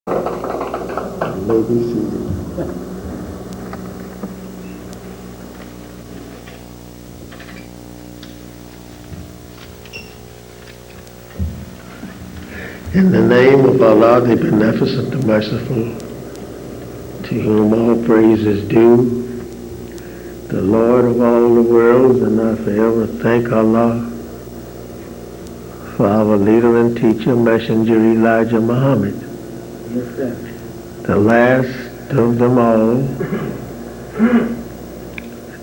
You may be seated. In the name of Allah, the Beneficent, the Merciful, to whom all praise is due, the Lord of all the worlds, and I forever thank Allah for our leader and teacher, Messenger Elijah Muhammad, Yes, sir. the last of them all,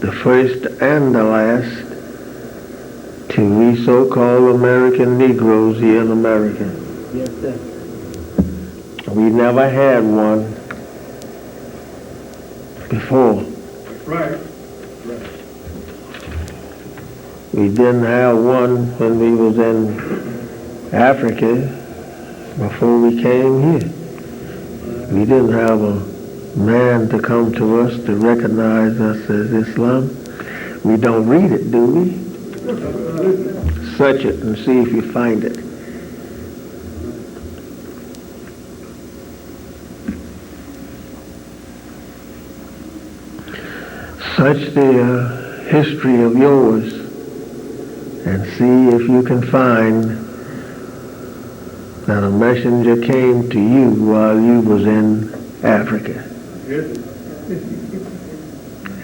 the first and the last to we so-called American Negroes here in America. Yes, sir. We never had one before. That's right. We didn't have one when we was in Africa before we came here. We didn't have a man to come to us to recognize us as Islam. We don't read it, do we? Search it and see if you find it. Search the history of yours and see if you can find that a messenger came to you while you was in Africa. Yes.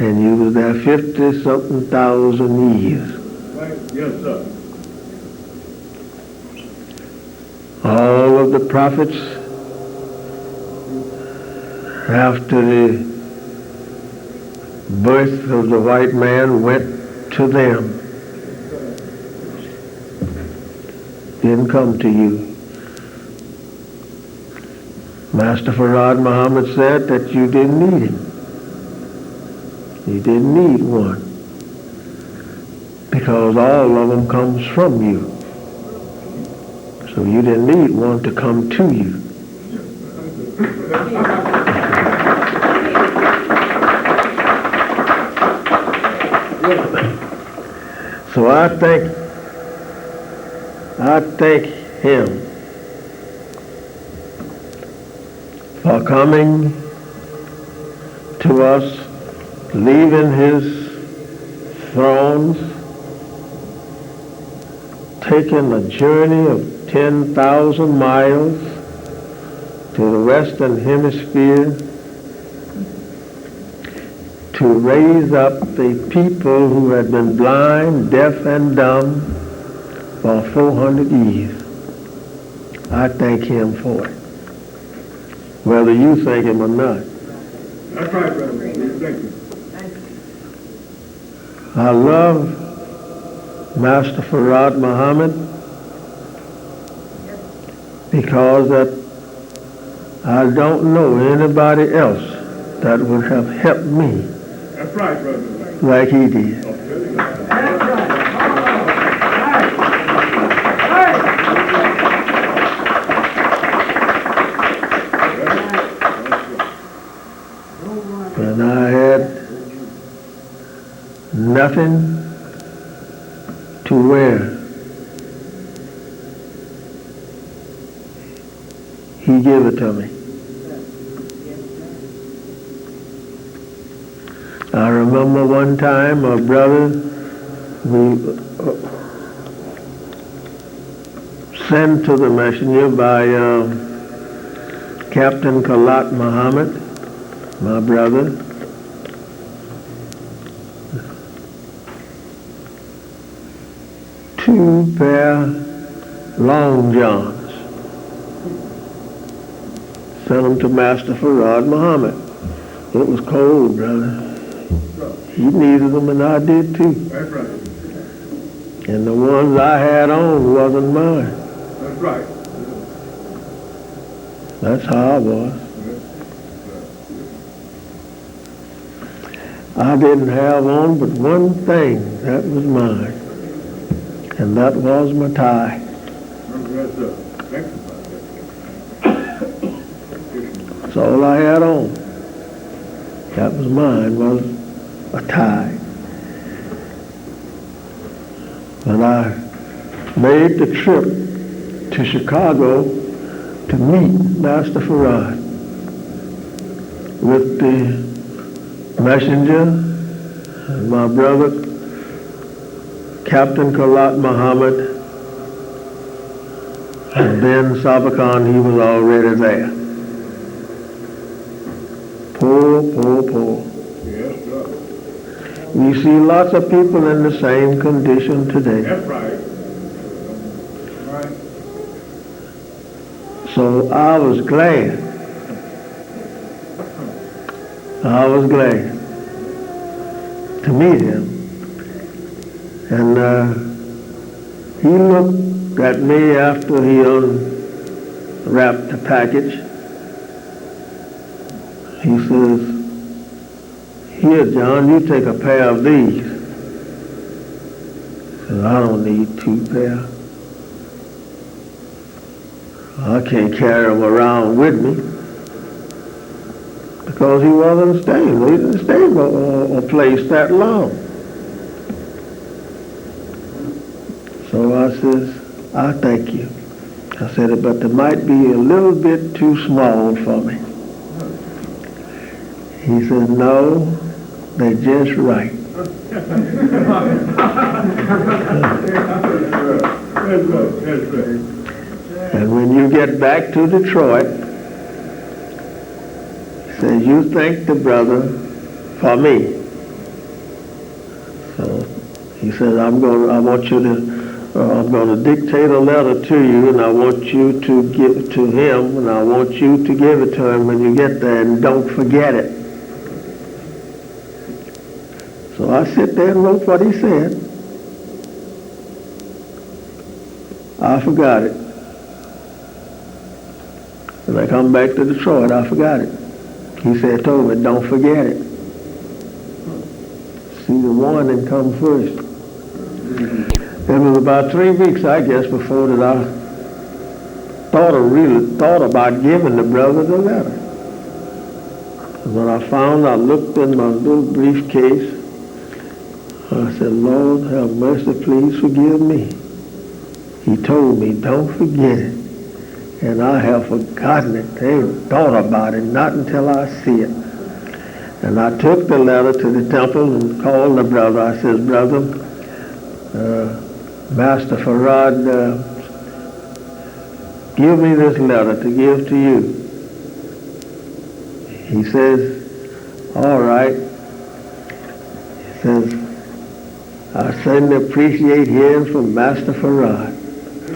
And you was there 50-something thousand years. Right. Yes, sir. All of the prophets, after the birth of the white man, went to them. Didn't come to you. Master Farad Muhammad said that you didn't need him. You didn't need one. Because all of them comes from you. So you didn't need one to come to you. So I thank him for coming to us, leaving his thrones, taking a journey of 10,000 miles to the Western Hemisphere to raise up the people who had been blind, deaf, and dumb for 400 years. I thank him for it, whether you thank him or not. That's right, brother. Thank you. I love Master Farad Muhammad because that I don't know anybody else that would have helped me That's right, brother. like he did. That's right. And I had nothing to wear. He gave it to me. I remember one time a brother, we sent to the messenger by Captain Kalat Muhammad, my brother, two pair long johns. Sent them to Master Farad Muhammad. It was cold, brother. He needed them and I did too. That's right. And the ones I had on wasn't mine. That's right. That's how I was. I didn't have on but one thing. That was mine. And that was my tie. Yes, sir. Thank you. That's all I had on. That was mine, was a tie. When I made the trip to Chicago to meet Master Farad with the messenger and my brother, Captain Kalat Muhammad, and then Sabakan, he was already there. Poor. Yes, sir. We see lots of people in the same condition today. That's right. Right. So I was glad. To meet him. And he looked at me after he unwrapped the package. He says, "Here, John, you take a pair of these." I said, "I don't need 2 pair. I can't carry them around with me." Because he wasn't staying. He didn't stay in a place that long. So I says, "I thank you." I said, "But they might be a little bit too small for me." He said, "No, they're just right." That's right. And when you get back to Detroit, he says, "You thank the brother for me." So he says, I'm going to dictate a letter to you, and I want you to give it to him, and I want you to give it to him when you get there, and don't forget it. So I sit there and wrote what he said. I forgot it. When I come back to Detroit, I forgot it. He told me, "Don't forget it." See, the warning come first. It was about 3 weeks, I guess, before that I thought about giving the brother the letter. And when I looked in my little briefcase, I said, "Lord, have mercy, please forgive me." He told me, "Don't forget it." And I have forgotten it. I ain't thought about it, not until I see it. And I took the letter to the temple and called the brother. I said, "Brother, Master Farad, give me this letter to give to you." He says, "All right." He says, "I certainly appreciate hearing from Master Farad."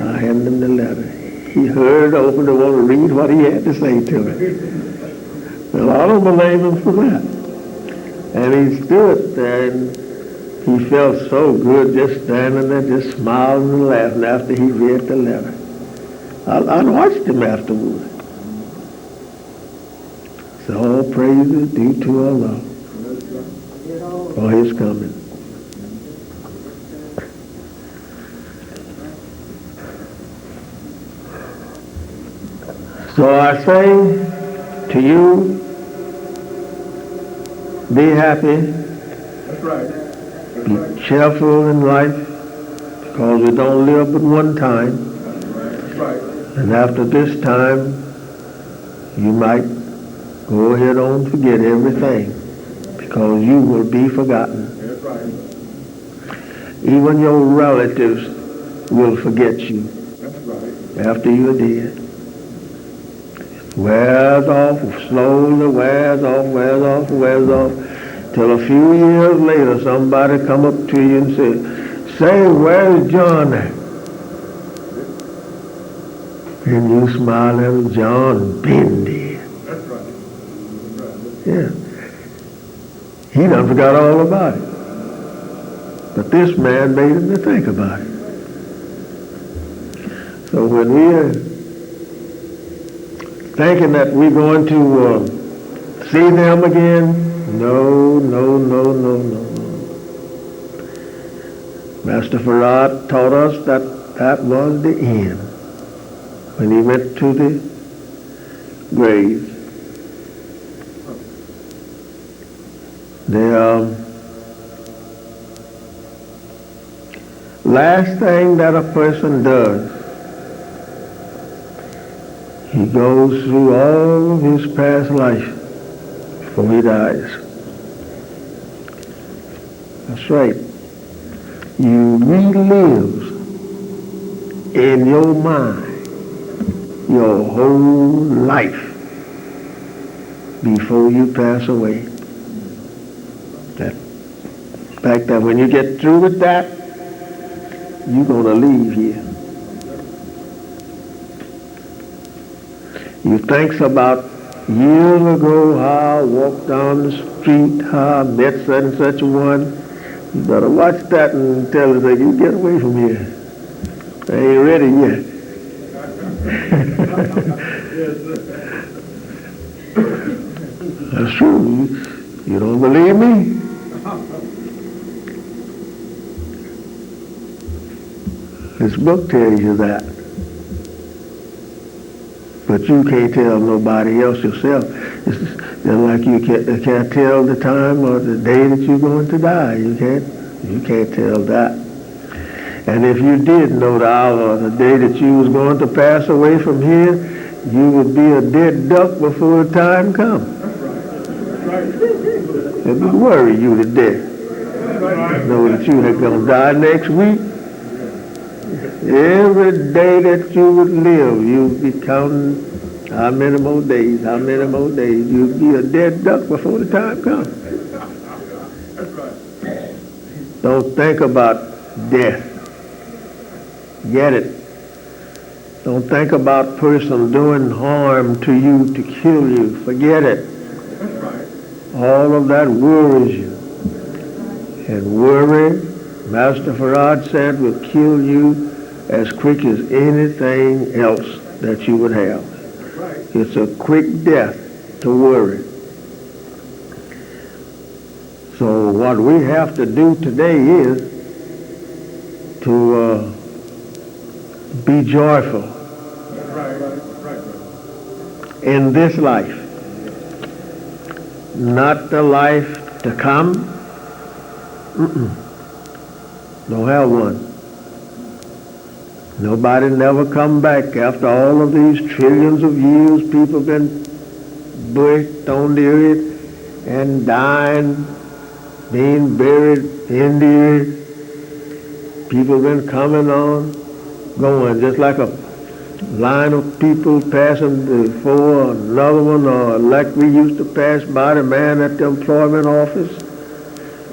I handed him the letter. He hurried over to want to read what he had to say to me. Well, I don't blame him for that. And he stood there, and he felt so good just standing there, just smiling and laughing after he read the letter. I watched him afterwards. So all praise is due to Allah for his coming. So I say to you, be happy, That's right. be cheerful in life, because we don't live but one time. That's right. And after this time, you might go ahead and forget everything, because you will be forgotten. That's right. Even your relatives will forget you That's right. after you're dead. Wears off, slowly wears off, till a few years later somebody come up to you and say, "Where's John at?" And you smile at him, "John been dead." That's right. Yeah. He done forgot all about it. But this man made him to think about it. So when we're thinking that we're going to see them again, no. Master Farad taught us that was the end when he went to the grave. The last thing that a person does, He goes through all of his past life before he dies. That's right. You relive in your mind your whole life before you pass away. That fact that when you get through with that, you're going to leave here. You think about years ago how I walked down the street, how I met such and such a one. You better watch that and tell her, you get away from here. I ain't ready yet. That's true. You don't believe me? This book tells you that. But you can't tell nobody else yourself. It's just like you can't tell the time or the day that you're going to die. You can't tell that. And if you did know the hour or the day that you was going to pass away from here, you would be a dead duck before the time comes. It would worry you to death. Know that you are going to die next week. Every day that you would live, you'd be counting how many more days. You'd be a dead duck before the time comes. Don't think about death. Get it? Don't think about person doing harm to you to kill you. Forget it. All of that worries you. And worry, Master Farad said, will kill you as quick as anything else that you would have. It's a quick death to worry. So what we have to do today is to be joyful in this life, not the life to come. Don't have one. Nobody never come back after all of these trillions of years. People been pushed on the earth and dying, being buried in the earth. People been coming on, going, just like a line of people passing before another one, or like we used to pass by the man at the employment office.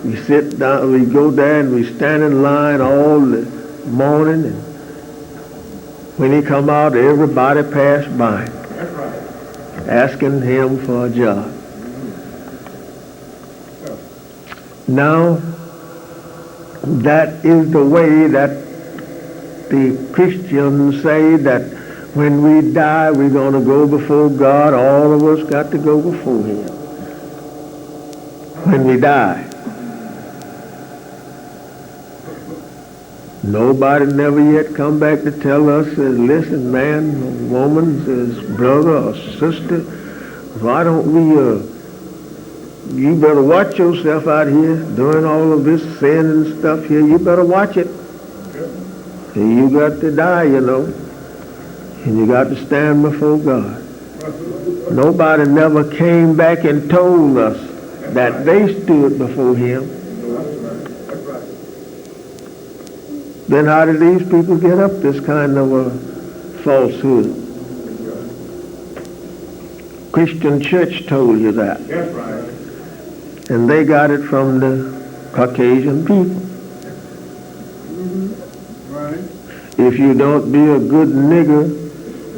We sit down, we go there and we stand in line all the morning, and when he come out, everybody passed by, asking him for a job. Now, that is the way that the Christians say that when we die, we're going to go before God. All of us got to go before him when we die. Nobody never yet come back to tell us, listen, man, or woman, brother or sister, why don't we, you better watch yourself out here doing all of this sin and stuff here. You better watch it. And you got to die, you know, and you got to stand before God. Nobody never came back and told us that they stood before him. Then how did these people get up this kind of a falsehood? Christian church told you that. That's right. And they got it from the Caucasian people. Right. If you don't be a good nigger,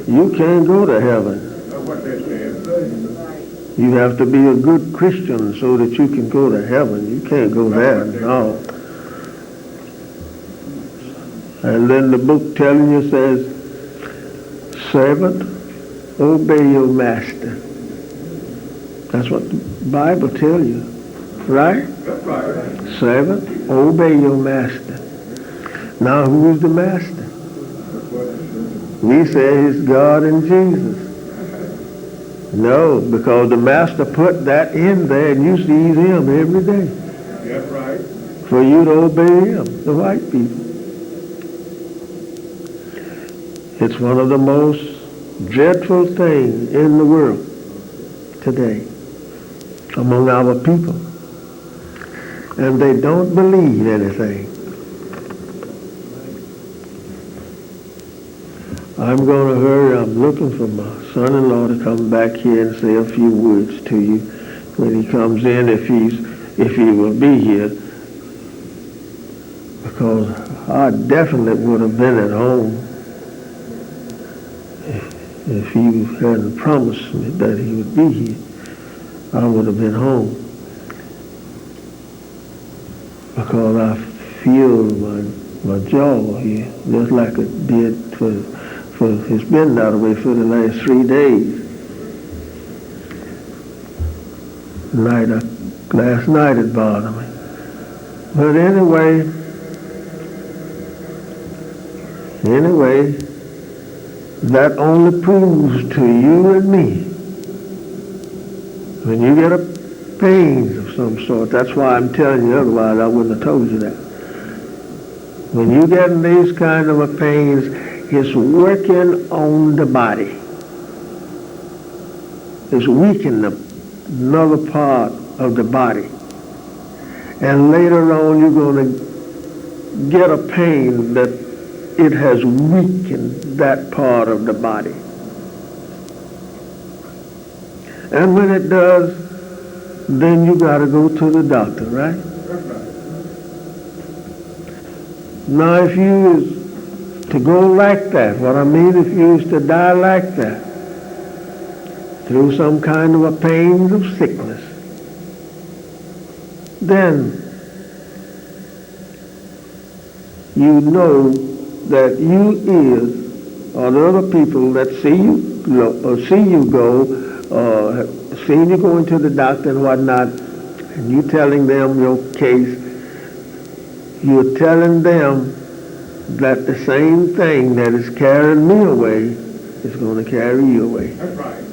you can't go to heaven. That's what they said. You have to be a good Christian so that you can go to heaven. You can't go there, no. And then the book telling you says, servant, obey your master. That's what the Bible tells you, right? That's right. Servant, obey your master. Now, who is the master? We say it's God and Jesus. No, because the master put that in there and you see him every day. That's right. For you to obey him, the white people. It's one of the most dreadful thing in the world today among our people. And they don't believe anything. I'm going to hurry. I'm looking for my son-in-law to come back here and say a few words to you when he comes in, if he will be here. Because I definitely would have been at home if he hadn't promised me that he would be here. I would have been home. Because I feel my jaw here, just like it did for it's been that way for the last 3 days. Last night it bothered me. But anyway, that only proves to you and me, when you get a pains of some sort, that's why I'm telling you, otherwise I wouldn't have told you that. When you get in these kind of a pains, it's working on the body. It's weakening another part of the body. And later on you're going to get a pain that it has weakened that part of the body. And when it does, then you got to go to the doctor, right? Now if you is to go like that, what I mean, if you is to die like that, through some kind of a pain of sickness, then you know that you is, or the other people that see you go, seeing you going to the doctor and whatnot, and you telling them your case, you're telling them that the same thing that is carrying me away is going to carry you away. That's right.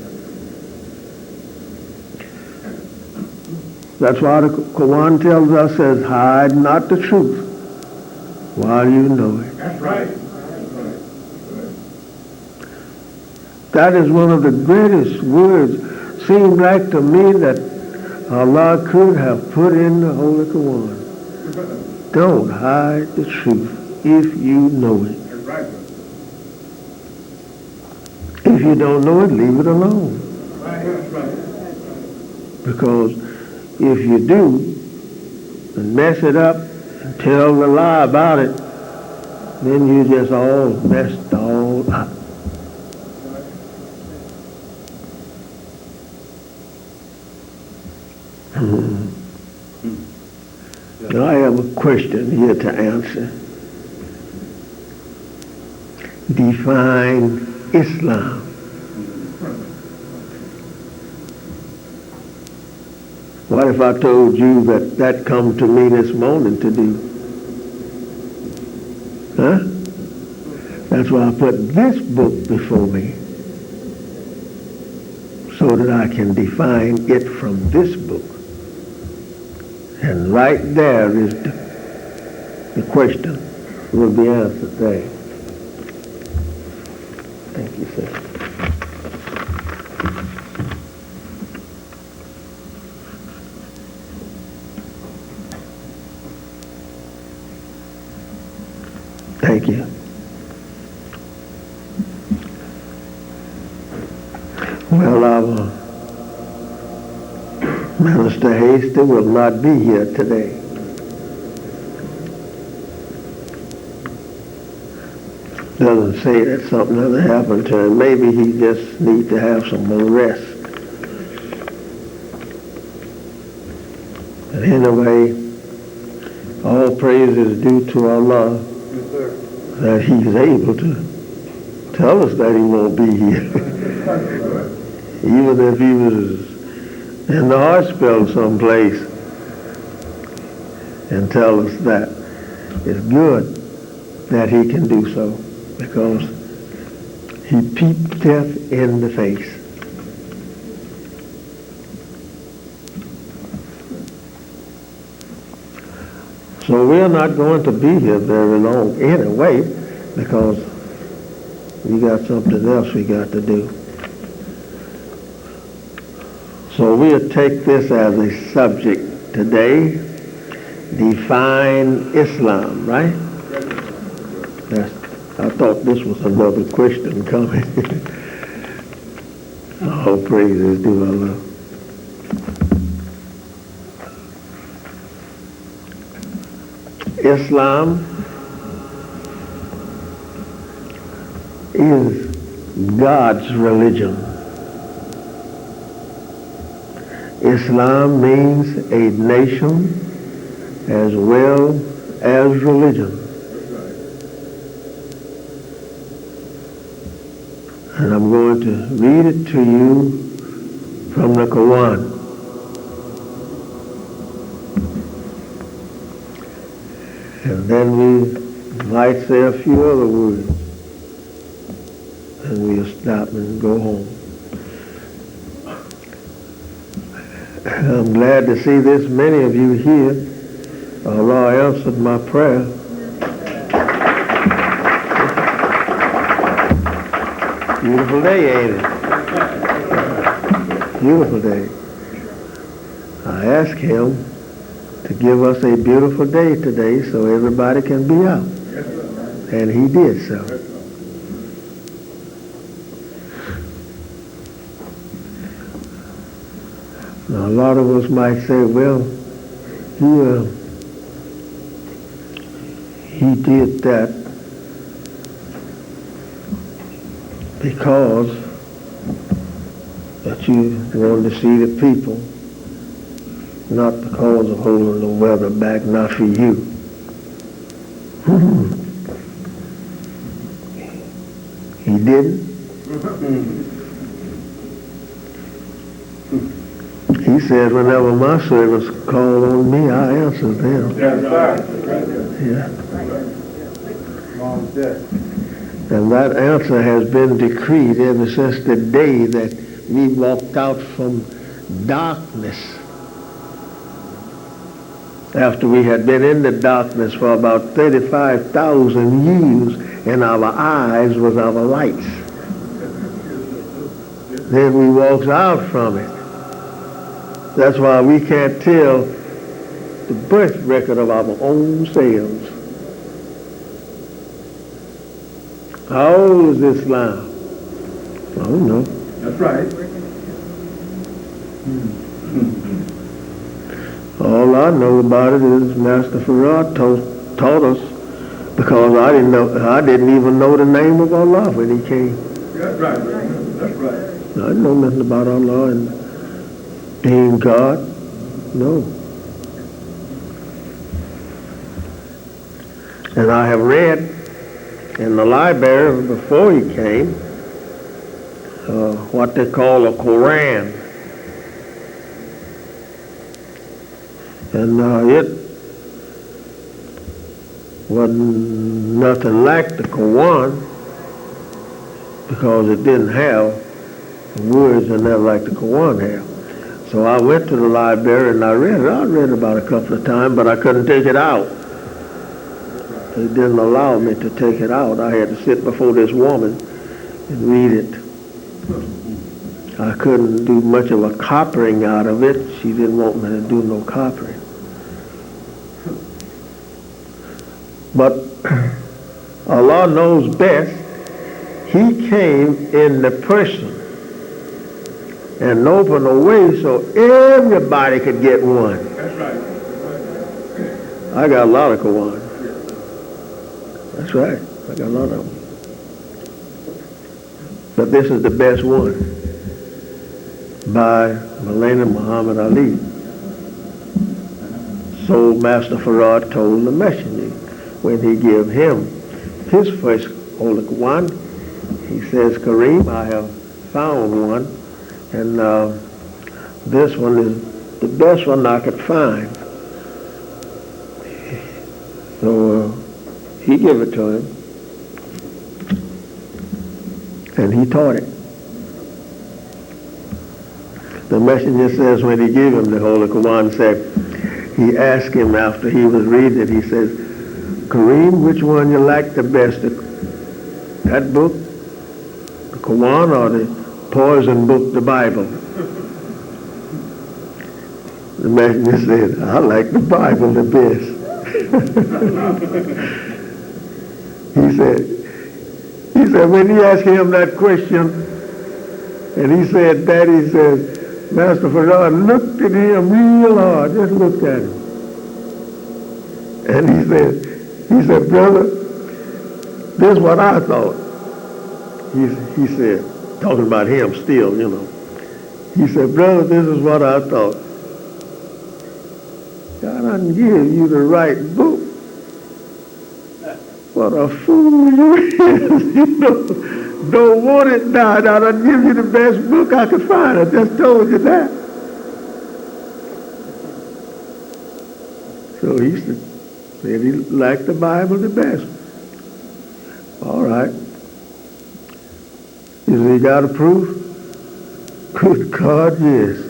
That's why the Quran tells us, says, hide not the truth while you know it. That's right. That is one of the greatest words. Seems like to me that Allah could have put in the Holy Quran. Don't hide the truth if you know it. That's right. If you don't know it, leave it alone. That's right. Because if you do and mess it up and tell the lie about it, then you just all messed all up. Now I have a question here to answer. Define Islam. What if I told you that come to me this morning to do? Huh? That's why I put this book before me, so that I can define it from this book. And right there is the question will be answered there. Thank you, sir. Thank you. Well, our Minister Hasty will not be here today. Doesn't say that something other happened to him. Maybe he just needs to have some more rest. But anyway, all praise is due to Allah that he's able to tell us that he won't be here. Even if he was in the hospital someplace, and tell us that. It's good that he can do so, because he peeped death in the face. So we're not going to be here very long anyway, because We got something else we got to do. So we'll take this as a subject today. Define Islam, right? I thought this was another question coming. All praises to Allah. Islam is God's religion. Islam means a nation as well as religion. And I'm going to read it to you from the Quran. And then we might say a few other words. And we'll stop and go home. I'm glad to see this many of you here. Allah answered my prayer. Beautiful day, ain't it? Beautiful day. I asked him to give us a beautiful day today so everybody can be out. And he did so. Now, a lot of us might say, well, he did that because that you wanted to see the people, not because of holding the weather back, not for you. He didn't. He said, whenever my servants call on me, I answer them. Yeah. And that answer has been decreed ever since the day that we walked out from darkness. After we had been in the darkness for about 35,000 years, and our eyes was our lights. Then we walked out from it. That's why we can't tell the birth record of our own selves. How old is Islam? I don't know. That's right. All I know about it is Master Farad taught us, because I didn't even know the name of Allah when he came. That's right. That's right. I didn't know nothing about Allah and being God. No. And I have read in the library before he came what they call a Quran. And it wasn't nothing like the Quran, because it didn't have words in there like the Quran had. So I went to the library and I read it. I read it about a couple of times, but I couldn't take it out. They didn't allow me to take it out. I had to sit before this woman and read it. I couldn't do much of a copying out of it. She didn't want me to do no copying. But Allah knows best. He came in the person and opened a way so everybody could get one. That's right. I got a lot of Quran. That's right. I got a lot of them. But this is the best one, by Maulana Muhammad Ali. So Master Farad told the messenger when he gave him his first Holy Quran, he says, Kareem, I have found one, and this one is the best one I could find. So he gave it to him, and he taught it. The messenger says when he gave him the Holy Quran, said, he asked him after he was reading it, he says, Kareem, which one you like the best? That book Quran or the poison book, the Bible? The man just said, I like the Bible the best. He said, when he asked him that question, and he said that, he said, Master Farrar looked at him real hard, just looked at him. And he said, brother, this is what I thought. He said, talking about him still, you know. He said, brother, this is what I thought. God doesn't give you the right book. What a fool you is. You know, don't want it now. I done give you the best book I could find. I just told you that. So he said he liked the Bible the best. All right. He said, you got a proof? Good God, yes.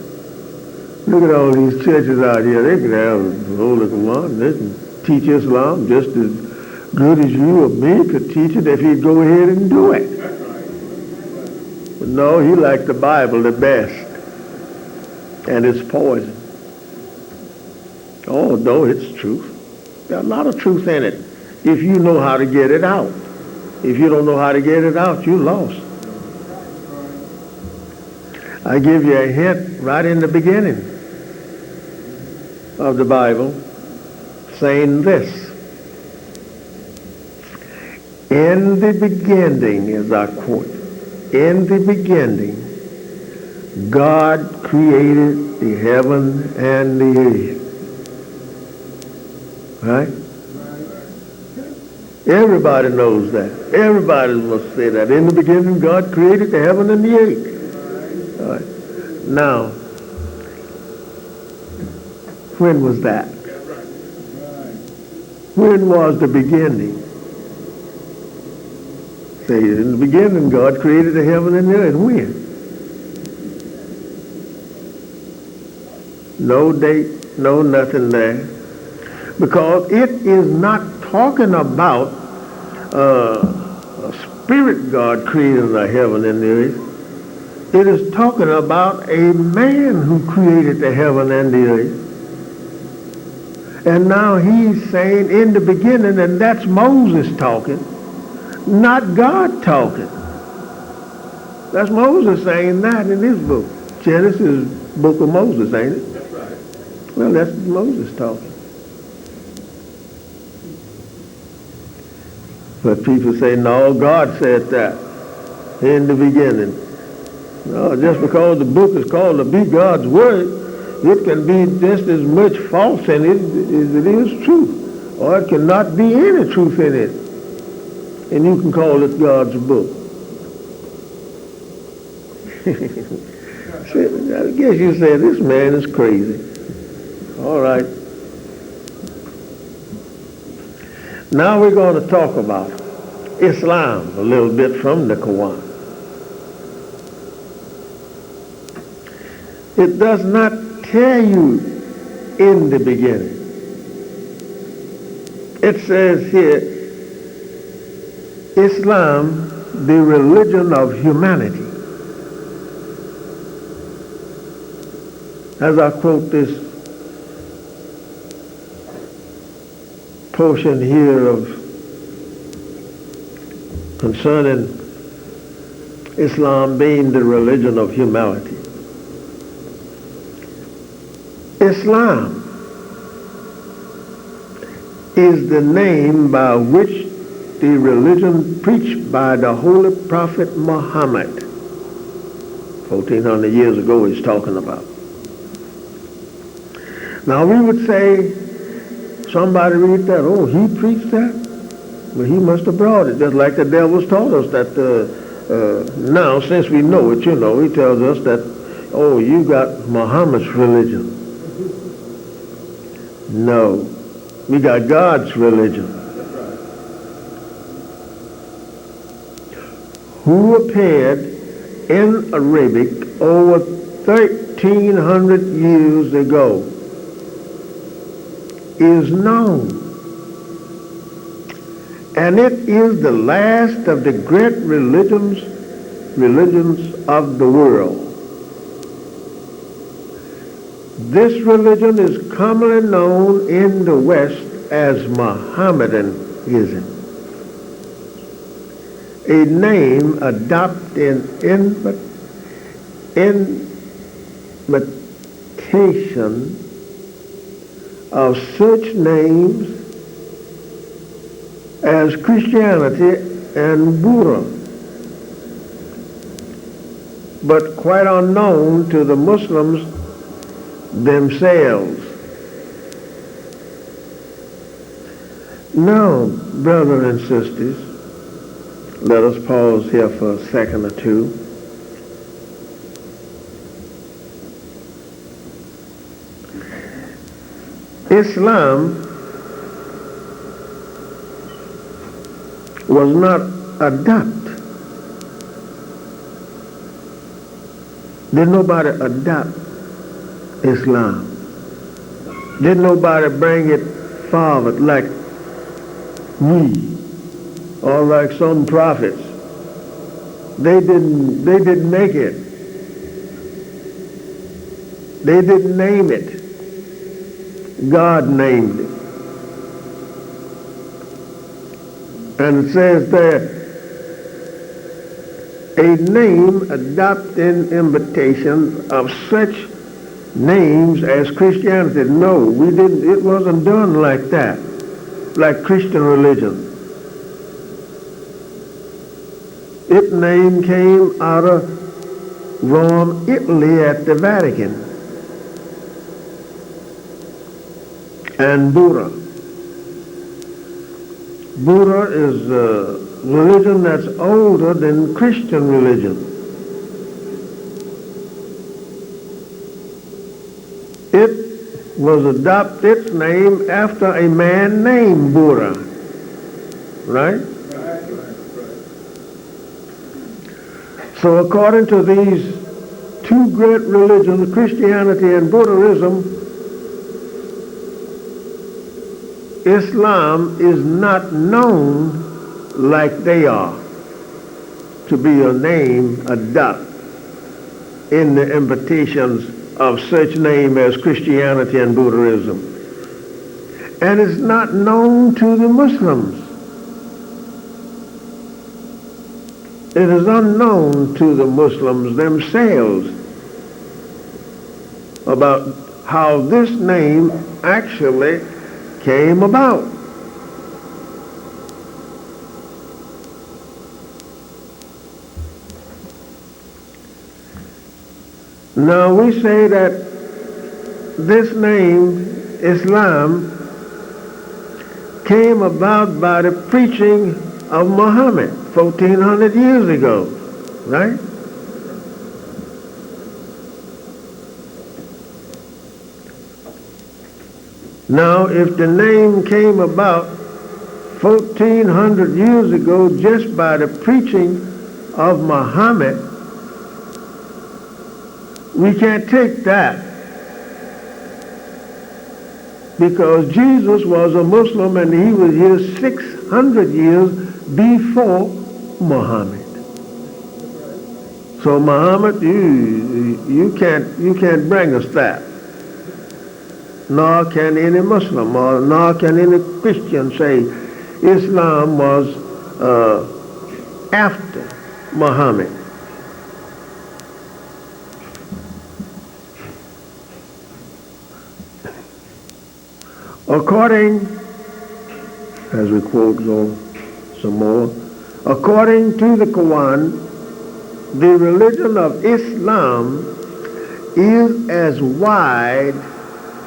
Look at all these churches out here. They can have the Holy Quran. They can teach Islam just as good as you or me could teach it if he'd go ahead and do it. But no, he liked the Bible the best. And it's poison. Oh, no, it's truth. There's a lot of truth in it if you know how to get it out. If you don't know how to get it out, you're lost. I give you a hint right in the beginning of the Bible saying this. In the beginning, as I quote, in the beginning, God created the heaven and the earth. Right? Everybody knows that. Everybody must say that. In the beginning, God created the heaven and the earth. All right. Now, when was that? When was the beginning? Say, in the beginning, God created the heaven and the earth. When? No date, no nothing there. Because it is not talking about a spirit God creating the heaven and the earth. It is talking about a man who created the heaven and the earth. And now he's saying in the beginning, and that's Moses talking, not God talking. That's Moses saying that in his book. Genesis, book of Moses, ain't it? That's right. Well, that's Moses talking. But people say, no, God said that in the beginning. No, just because the book is called to be God's word, it can be just as much false in it as it is truth. Or it cannot be any truth in it. And you can call it God's book. I guess you say, this man is crazy. All right. Now we're going to talk about Islam a little bit from the Quran. It does not tell you in the beginning. It says here, Islam, the religion of humanity. As I quote this portion here of concerning Islam being the religion of humanity. Islam is the name by which the religion preached by the Holy Prophet Muhammad, 1400 years ago he's talking about. Now we would say, somebody read that, oh, he preached that? Well, he must have brought it, just like the devil's taught us that now, since we know it, you know, he tells us that, oh, you got Muhammad's religion. No, we got God's religion. Who appeared in Arabic over 1,300 years ago is known. And it is the last of the great religions religions of the world. This religion is commonly known in the West as Mohammedanism, a name adopted in imitation of such names as Christianity and Buddha, but quite unknown to the Muslims themselves. Now, brothers and sisters, let us pause here for a second or two. Islam was not adopted. Did nobody adopt Islam? Did nobody bring it forward like we or like some prophets? They didn't make it. They didn't name it. God named it. And it says there, a name adopted in imitation of such names as Christianity. No, we didn't. It wasn't done like that, like Christian religion. Its name came out of Rome, Italy, at the Vatican, and Buddha. Buddha is a religion that's older than Christian religion. It was adopted its name after a man named Buddha, right? So according to these two great religions, Christianity and Buddhism, Islam is not known like they are to be a name adopted in the invitations of such name as Christianity and Buddhism. And it's not known to the Muslims. It is unknown to the Muslims themselves about how this name actually came about. Now we say that this name, Islam, came about by the preaching of Muhammad 1400 years ago, right? Now, if the name came about 1400 years ago just by the preaching of Muhammad, we can't take that, because Jesus was a Muslim and he was here 600 years before Muhammad. So Muhammad, you can't bring us that. Nor can any Muslim or nor can any Christian say Islam was after Muhammad. According, as we quote some more, according to the Quran, the religion of Islam is as wide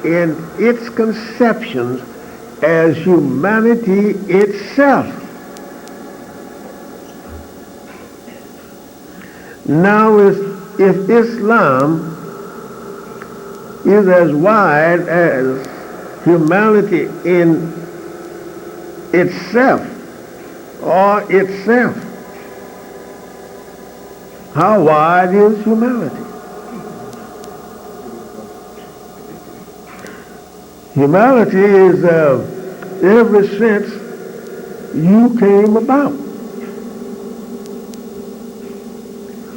in its conceptions as humanity itself. Now, if Islam is as wide as humanity in itself, how wide is humanity? Humanity is ever since you came about.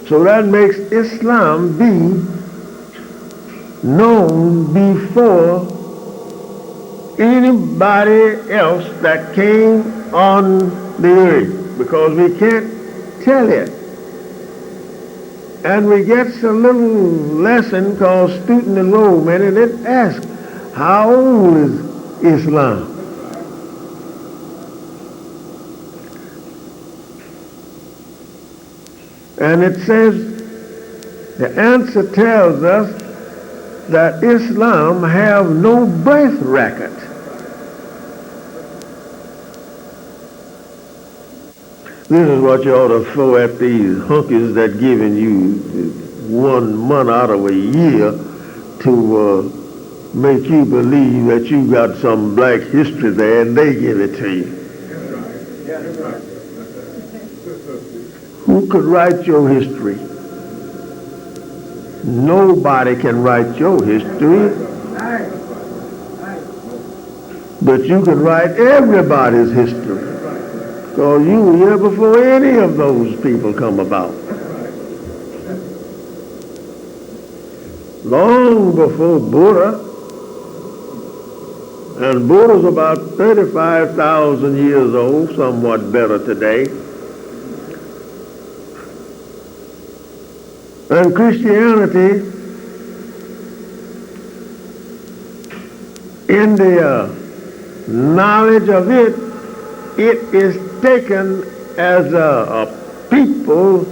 So that makes Islam be known before anybody else that came on the earth, because we can't tell it. And we get a little lesson called Student Enrollment, and it asks, how old is Islam? And it says, the answer tells us that Islam have no birth record. This is what you ought to throw at these hunkies that giving you 1 month out of a year to make you believe that you got some black history there, and they give it to you. Who could write your history? Nobody can write your history, but you can write everybody's history, because you were here before any of those people come about. Long before Buddha, and Buddha's about 35,000 years old, somewhat better today. And Christianity, in the knowledge of it, it is taken as a people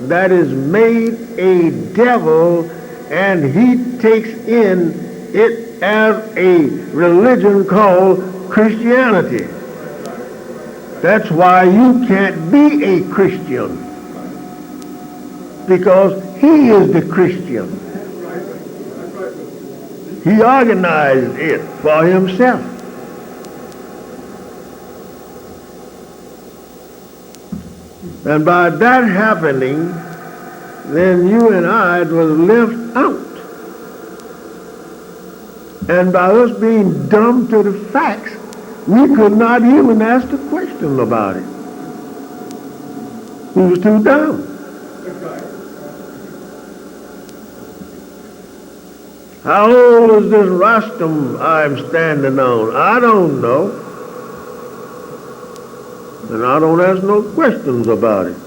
that is made a devil, and he takes in it as a religion called Christianity. That's why you can't be a Christian, because he is the Christian. He organized it for himself. And by that happening, then you and I was left out. And by us being dumb to the facts, we could not even ask the question about it. We was too dumb. How old is this rostrum I'm standing on? I don't know. And I don't ask no questions about it.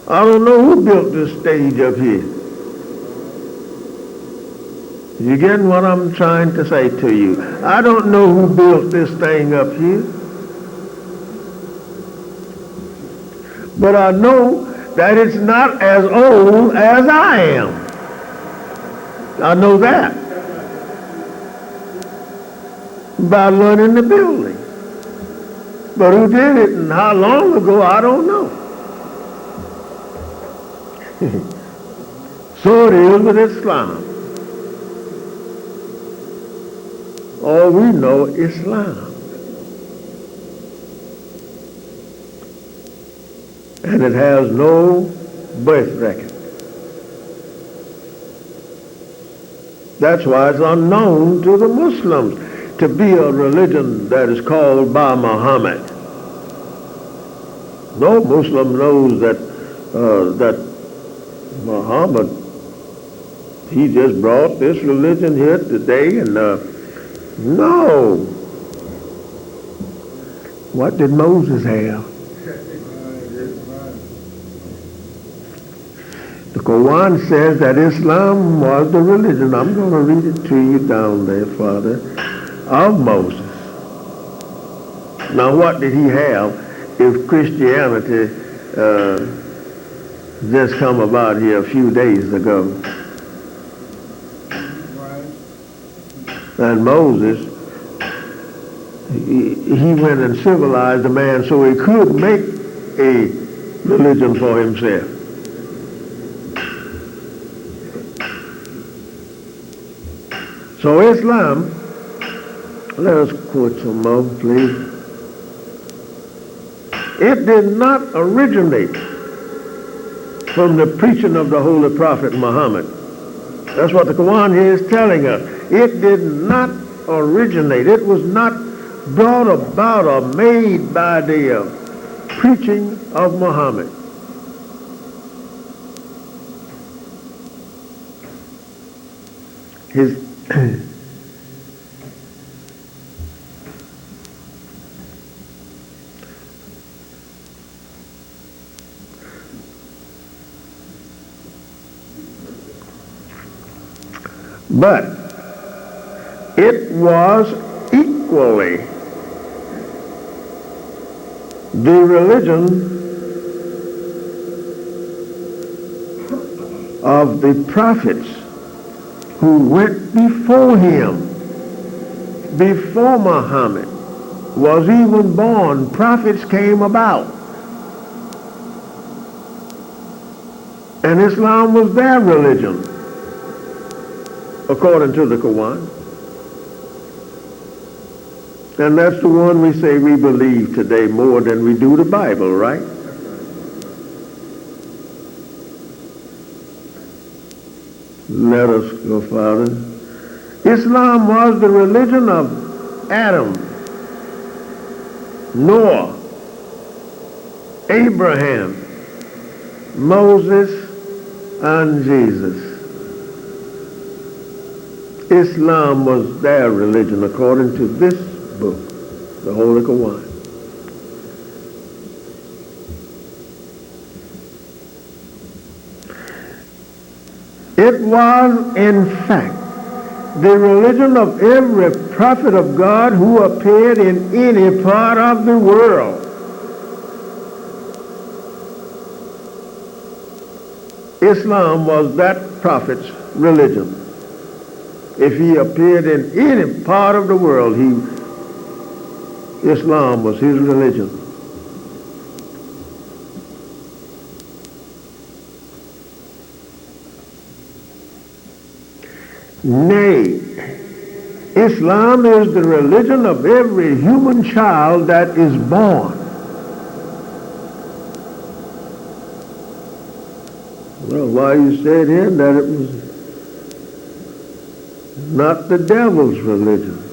I don't know who built this stage up here. You getting what I'm trying to say to you? I don't know who built this thing up here. But I know that it's not as old as I am. I know that by learning the building. But who did it and how long ago, I don't know. So it is with Islam. All we know is Islam. And it has no birth record. That's why it's unknown to the Muslims to be a religion that is called by Muhammad. No Muslim knows that Muhammad, he just brought this religion here today, and no. What did Moses have? The Quran says that Islam was the religion. I'm going to read it to you down there, Father, of Moses. Now, what did he have if Christianity just come about here a few days ago? And Moses, he went and civilized a man so he could make a religion for himself. So Islam, let us quote some more, please. It did not originate from the preaching of the Holy Prophet Muhammad. That's what the Quran here is telling us. It did not originate. It was not brought about or made by the preaching of Muhammad. his but it was equally the religion of the prophets who went before him. Before Muhammad was even born, prophets came about. And Islam was their religion, according to the Quran. And that's the one we say we believe today more than we do the Bible, right? Let us go, Father. Islam was the religion of Adam, Noah, Abraham, Moses, and Jesus. Islam was their religion according to this book, the Holy Quran. It was, in fact, the religion of every prophet of God who appeared in any part of the world. Islam was that prophet's religion. If he appeared in any part of the world, Islam was his religion. Nay, Islam is the religion of every human child that is born. Well, why you said here that it was not the devil's religion?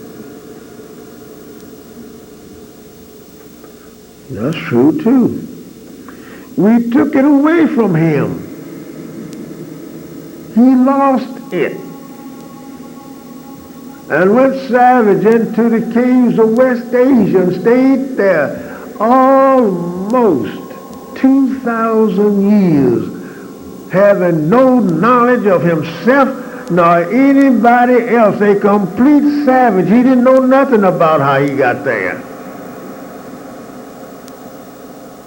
That's true too. We took it away from him. He lost it and went savage into the caves of West Asia and stayed there almost 2,000 years, having no knowledge of himself nor anybody else, a complete savage. He didn't know nothing about how he got there.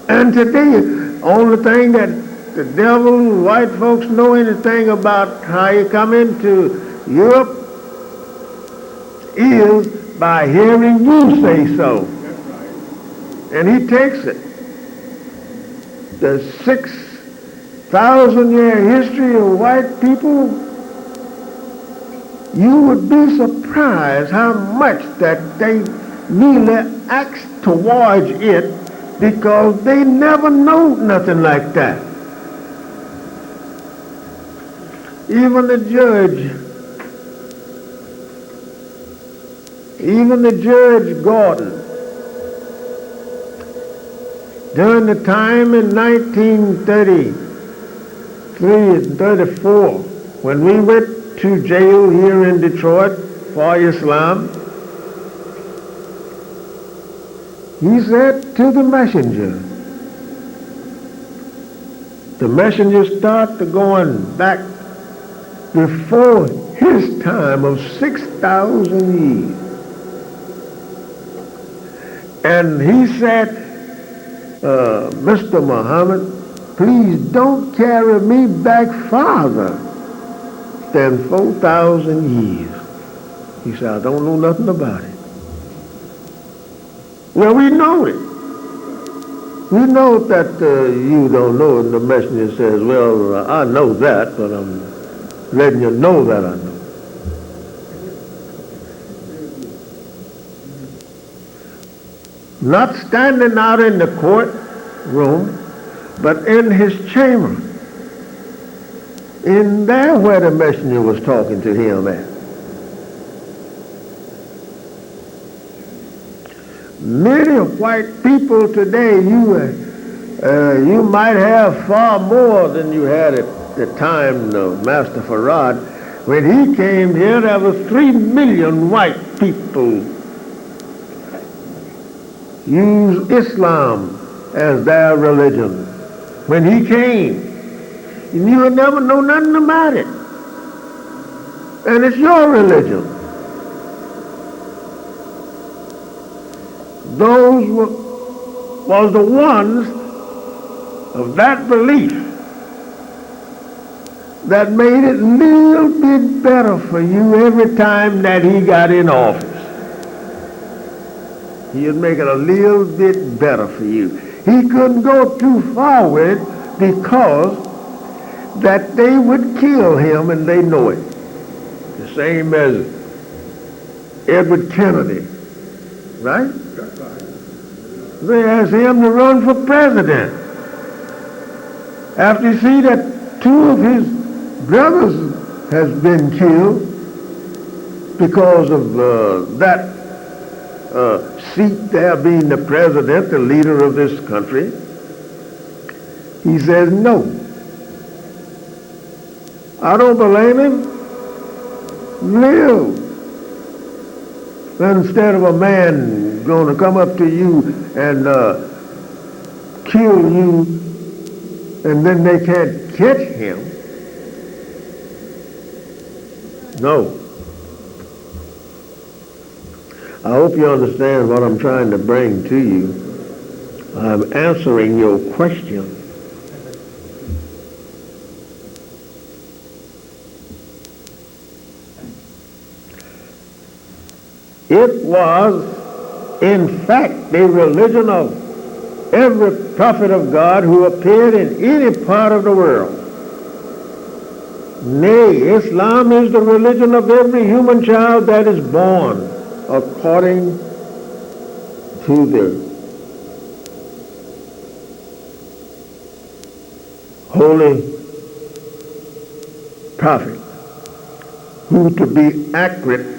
And today, only thing that the devil, white folks know anything about how he come into Europe is by hearing you say so. And he takes it. The 6,000-year history of white people, you would be surprised how much that they really act towards it, because they never know nothing like that. Even the Judge Gordon, during the time in 1933 and 34, when we went to jail here in Detroit for Islam, he said to the messenger started going back before his time of 6,000 years. And he said, Mr. Muhammad, please don't carry me back farther than 4,000 years. He said, I don't know nothing about it. Well, we know it. We know that you don't know, and the messenger says, well, I know that, but I'm letting you know that I know. Not standing out in the courtroom, but in his chamber. In there where the messenger was talking to him at. Many white people today, you might have far more than you had at the time of Master Farad, When he came here, there was 3 million white people use Islam as their religion. When he came, and you would never know nothing about it. And it's your religion. Those was the ones of that belief that made it a little bit better for you every time that he got in office. He'd make it a little bit better for you. He couldn't go too far with it because that they would kill him, and they know it. The same as Edward Kennedy, right? They asked him to run for president. After you see that 2 of his brothers has been killed because of that seat there being the president, the leader of this country, he says no. I don't blame him. Live. Instead of a man going to come up to you and kill you, and then they can't catch him. No. I hope you understand what I'm trying to bring to you. I'm answering your question. It was, in fact, the religion of every prophet of God who appeared in any part of the world. Nay, Islam is the religion of every human child that is born according to the holy prophet, who, to be accurate,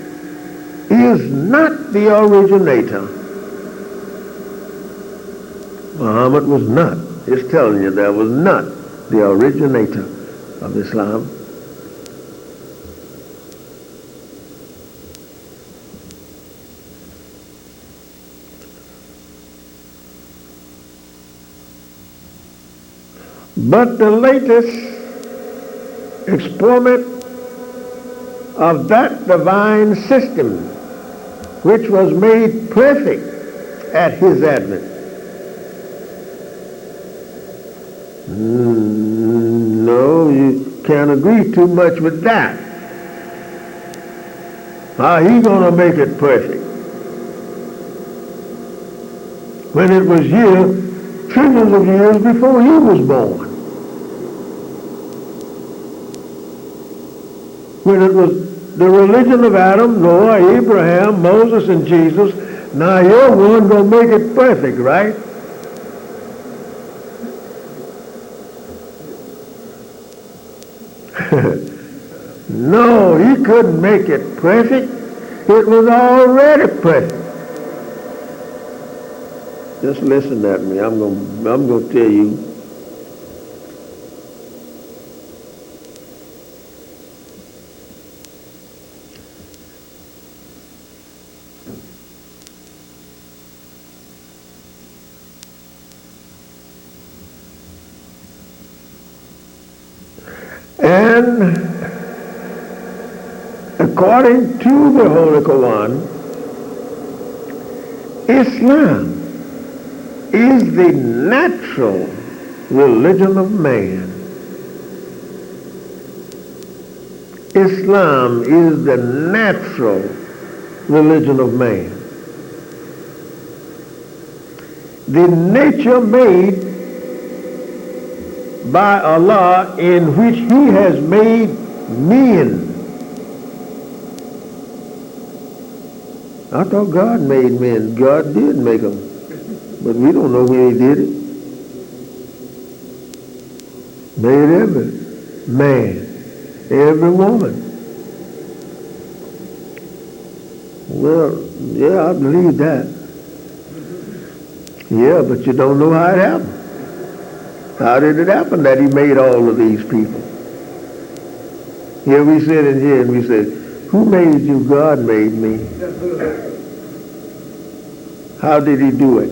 is not the originator. Muhammad was not. It's telling you that was not the originator of Islam. But the latest experiment of that divine system, which was made perfect at his advent. No, you can't agree too much with that. How he gonna make it perfect? When it was here, trillions of years before he was born. When it was the religion of Adam, Noah, Abraham, Moses, and Jesus. Now your one gonna make it perfect, right? No, he couldn't make it perfect. It was already perfect. Just listen at me. I'm gonna tell you. And according to the Holy Quran, Islam is the natural religion of man. Islam is the natural religion of man. The nature made by Allah in which he has made men. I thought God made men. God did make them. But we don't know where he did it. Made every man, every woman. Well, yeah, I believe that. Yeah, but you don't know how it happened. How did it happen that he made all of these people? Here we sit in here and we say, who made you? God made me. How did he do it?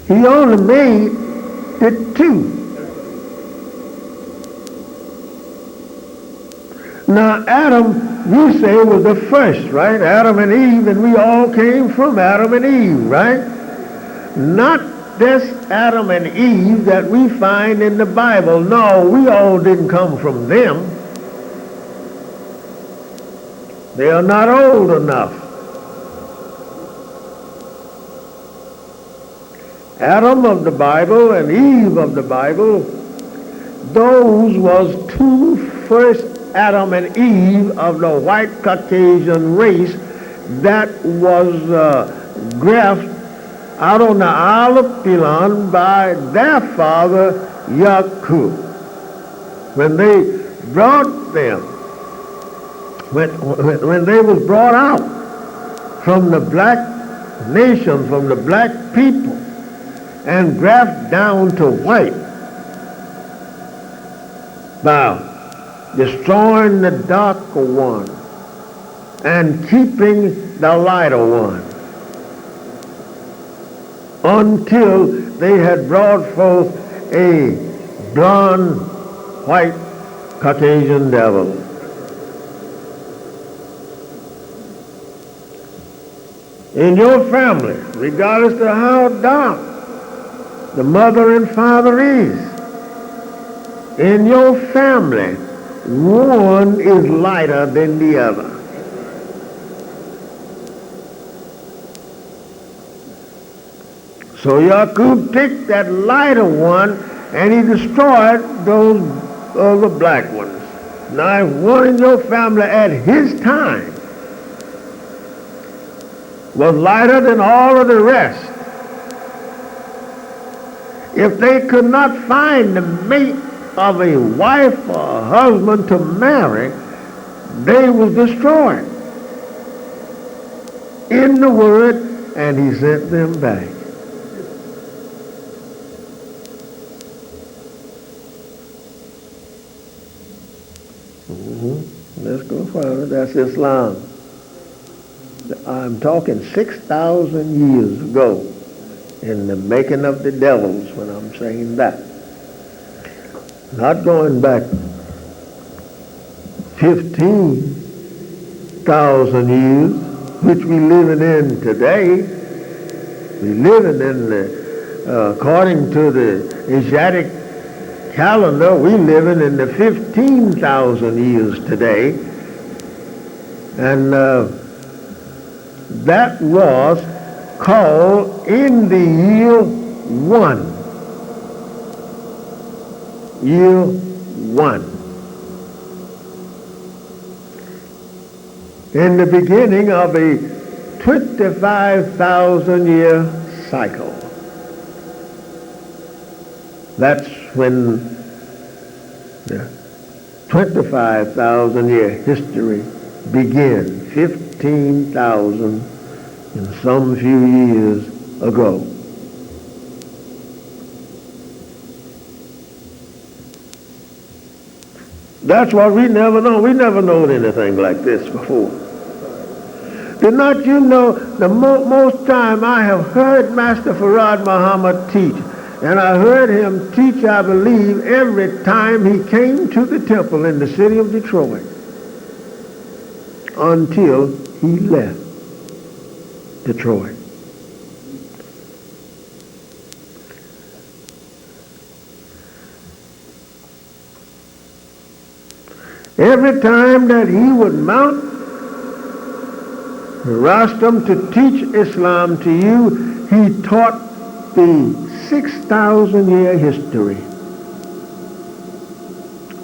He only made it two. Now, Adam, you say, was the first, right? Adam and Eve, and we all came from Adam and Eve, right? Not this Adam and Eve that we find in the Bible. No, we all didn't come from them. They are not old enough. Adam of the Bible and Eve of the Bible, those was two first Adam and Eve of the white Caucasian race that was grafted out on the Isle of Pelon by their father Yaakov. When they brought them, when they was brought out from the black nation, from the black people, and grafted down to white by destroying the darker one and keeping the lighter one until they had brought forth a blonde, white Caucasian devil. In your family, regardless of how dark the mother and father is, in your family, one is lighter than the other. So Yaakov took that lighter one and he destroyed those other black ones. Now, if one in your family at his time was lighter than all of the rest, if they could not find the mate of a wife or a husband to marry, they was destroyed. In the word, and he sent them back. Let's go further. That's Islam. I'm talking 6,000 years ago in the making of the devils when I'm saying that. Not going back 15,000 years, which we living in today. We living in the, according to the Asiatic calendar, we living in the 15,000 years today. And that was called in the year 1. Year 1. In the beginning of a 25,000 year cycle. That's when the 25,000 year history began, 15,000 and some few years ago. That's what we never know. We never known anything like this before. Did not you know the most time I have heard Master Farad Muhammad teach, and I heard him teach, I believe, every time he came to the temple in the city of Detroit until he left Detroit. Every time that he would mount Rostam to teach Islam to you, he taught the 6,000 year history.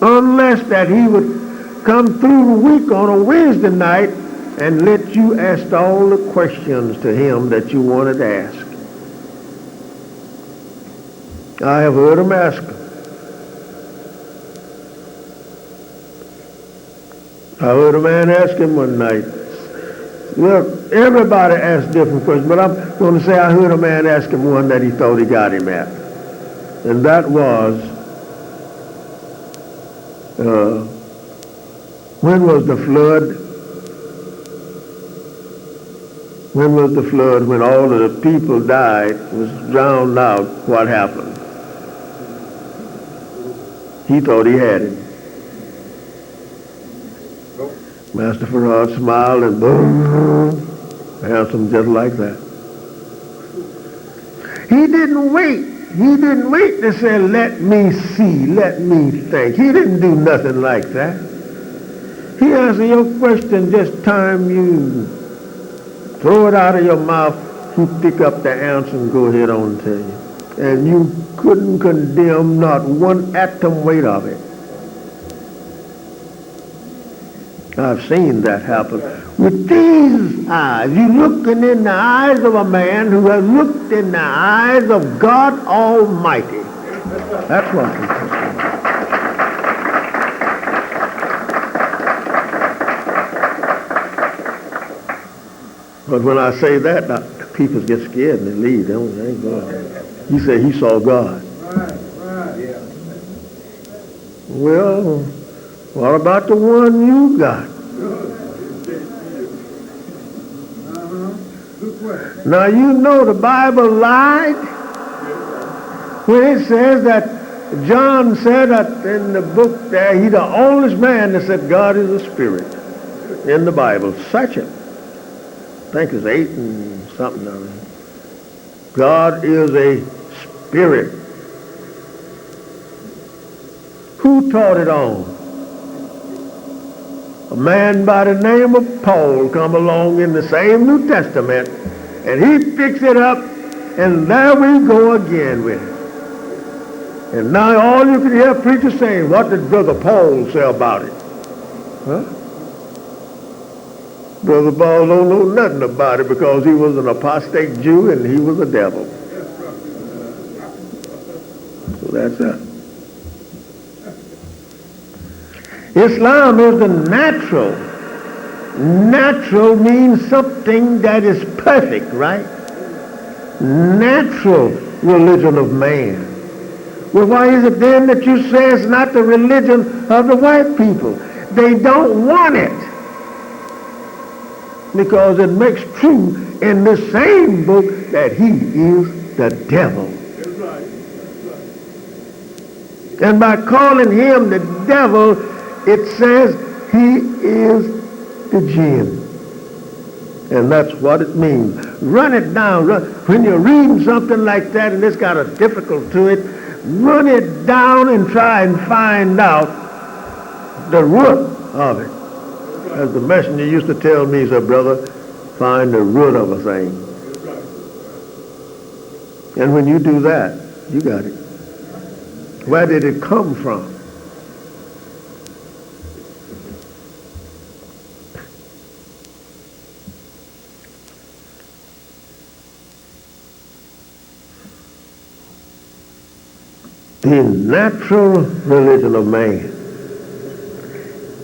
Unless that he would come through the week on a Wednesday night and let you ask all the questions to him that you wanted to ask. I have heard him ask them. I heard a man ask him one night. Look, everybody asks different questions, but I'm going to say I heard a man ask him one that he thought he got him at. And that was, When was the flood? When was the flood? When all of the people died, was drowned out, what happened? He thought he had it. Master Farad smiled and boom, answered just like that. He didn't wait. He didn't wait to say, let me see, let me think. He didn't do nothing like that. He answered your question just time you throw it out of your mouth, he pick up the answer and go ahead on and tell you. And you couldn't condemn not one atom weight of it. I've seen that happen. With these eyes, you're looking in the eyes of a man who has looked in the eyes of God Almighty. That's what he said. But when I say that, people get scared and they leave. They ain't going. He said he saw God. Right, yeah. Well, what about the one you got? Good question. Now you know the Bible lied when it says that John said that in the book there, he's the only man that said God is a spirit in the Bible. Search it. I think it's 8 and something of it. God is a spirit. Who taught it on? A man by the name of Paul come along in the same New Testament, and he picks it up, and there we go again with it. And now all you can hear preachers saying, what did Brother Paul say about it? Huh? Brother Paul don't know nothing about it because he was an apostate Jew and he was a devil. So that's that. Islam is the natural. Natural means something that is perfect, right? Natural religion of man. Well, why is it then that you say it's not the religion of the white people? They don't want it. Because it makes true in the same book that he is the devil. That's right. And by calling him the devil, it says he is the jinn. And that's what it means. Run it down. When you're reading something like that and it's got a difficult to it, run it down and try and find out the root of it. As the messenger used to tell me, he said, brother, find the root of a thing. And when you do that, you got it. Where did it come from? The natural religion of man.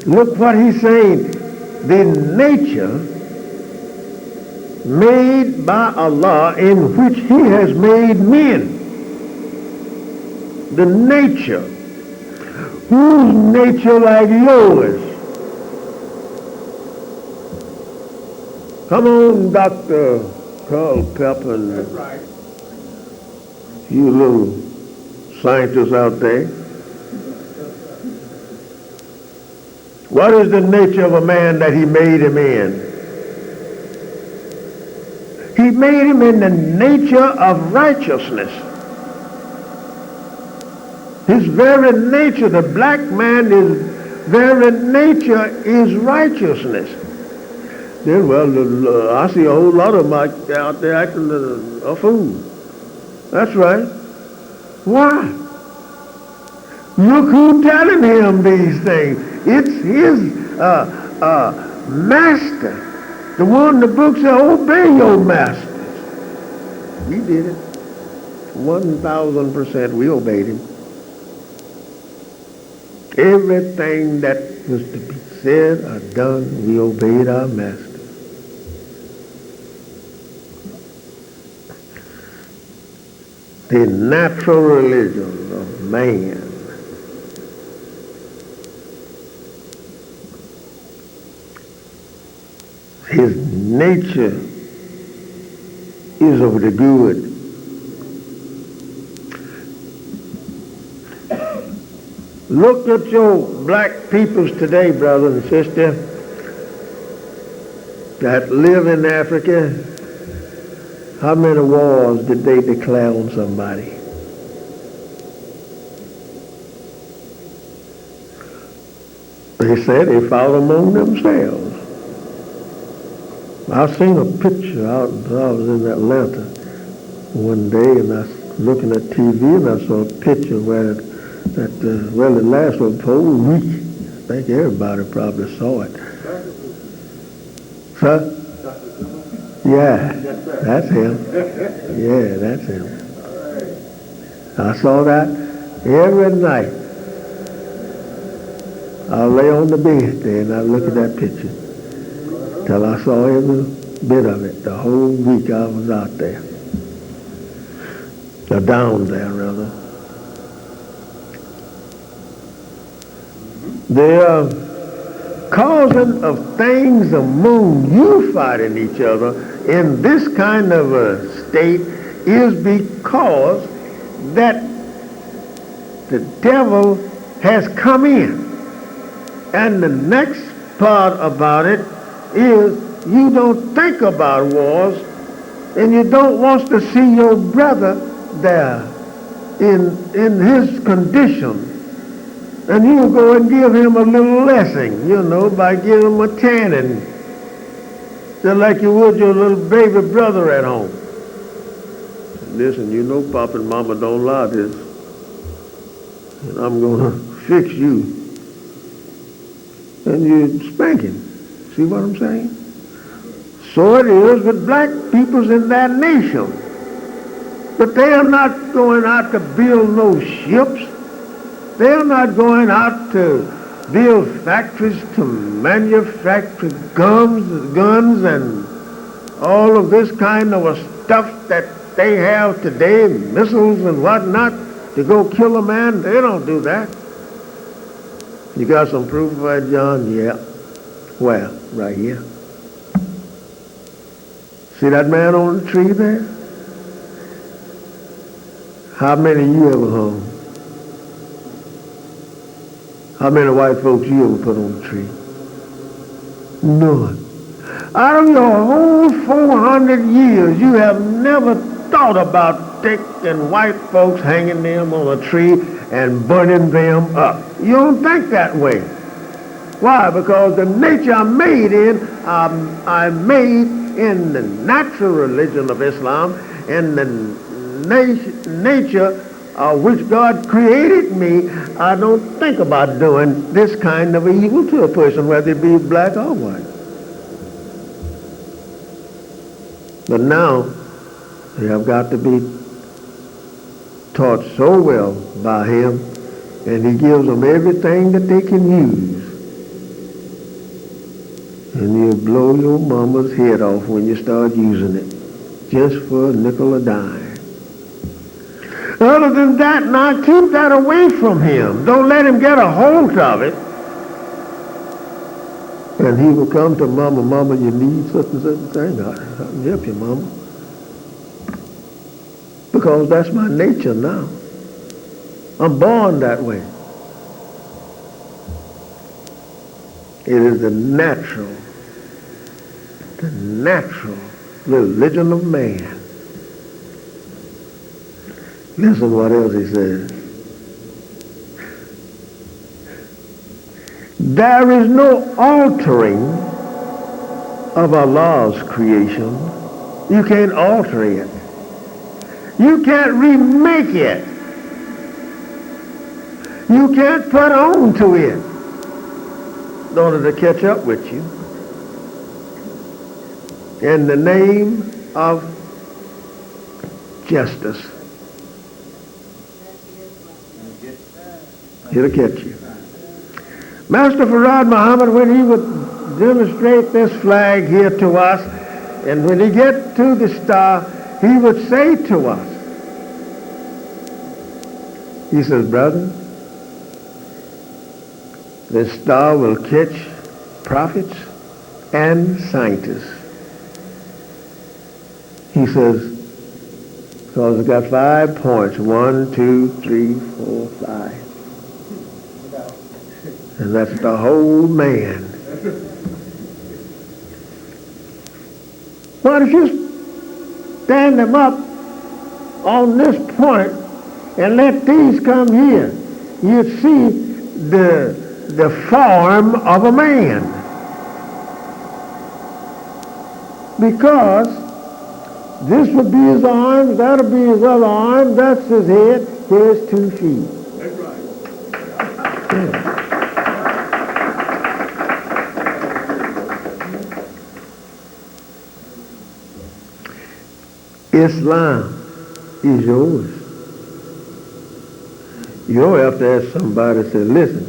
Look what he's saying. The nature made by Allah in which he has made men. The nature. Whose nature like yours? Come on, Dr. Carl Pepper and That's right. you little scientists out there. What is the nature of a man that he made him in? He made him in the nature of righteousness. His very nature, the black man, his very nature is righteousness. Then, well, I see a whole lot of them out there acting a fool. That's right. Why? Look who's telling him these things. It's his master. The one in the book said, obey your masters. We did it. 1,000% we obeyed him. Everything that was to be said or done, we obeyed our master. The natural religion of man His nature is of the good. Look at your black peoples today, brother and sister, that live in Africa. How many wars did they declare on somebody? They said they fought among themselves. I seen a picture out, I was in Atlanta one day, and I was looking at TV, and I saw a picture where well, it lasted a whole week. I think everybody probably saw it. Huh? Yeah, that's him. Yeah, that's him. I saw that every night. I lay on the bed there and I look at that picture till I saw every bit of it. The whole week I was out there. Or down there, rather. The causing of things among you fighting each other in this kind of a state is because that the devil has come in. And the next part about it is you don't think about wars and you don't want to see your brother there in his condition. And you go and give him a little lesson, by giving him a tanning, just like you would your little baby brother at home. Listen, Papa and Mama don't like this, and I'm going to fix you. And you spank him. See what I'm saying? So it is with black peoples in that nation. But they are not going out to build no ships. They are not going out to build factories to manufacture guns and all of this kind of stuff that they have today, missiles and whatnot, to go kill a man. They don't do that. You got some proof of that, John? Yeah. Where? Right here. See that man on the tree there? How many of you ever hung? How many white folks you ever put on the tree? None. Out of your whole 400 years, you have never thought about taking white folks, hanging them on a tree and burning them up. You don't think that way. Why? Because the nature I'm made in, I'm made in the natural religion of Islam, in the nature which God created me. I don't think about doing this kind of evil to a person, whether it be black or white. But now, they have got to be taught so well by him, and he gives them everything that they can use. And you'll blow your mama's head off when you start using it, just for a nickel a dime. Other than that, now keep that away from him. Don't let him get a hold of it. And he will come to Mama, Mama, you need such and such a thing. I can help you, Mama. Because that's my nature now. I'm born that way. It is the natural religion of man. Listen what else he says. There is no altering of Allah's creation. You can't alter it. You can't remake it. You can't put on to it in order to catch up with you. In the name of justice, it'll catch you. Master Farad Muhammad, when he would demonstrate this flag here to us, and when he get to the star, he would say to us, he says, brother, this star will catch prophets and scientists. He says, because it's got 5 points, 1, 2, 3, 4, 5. And that's the whole man. Why don't you stand them up on this point and let these come here? You see the form of a man. Because this would be his arms, that'll be his other arm, that's his head, here's 2 feet. That's right. Yeah. Islam is yours. You don't have to ask somebody to say, listen,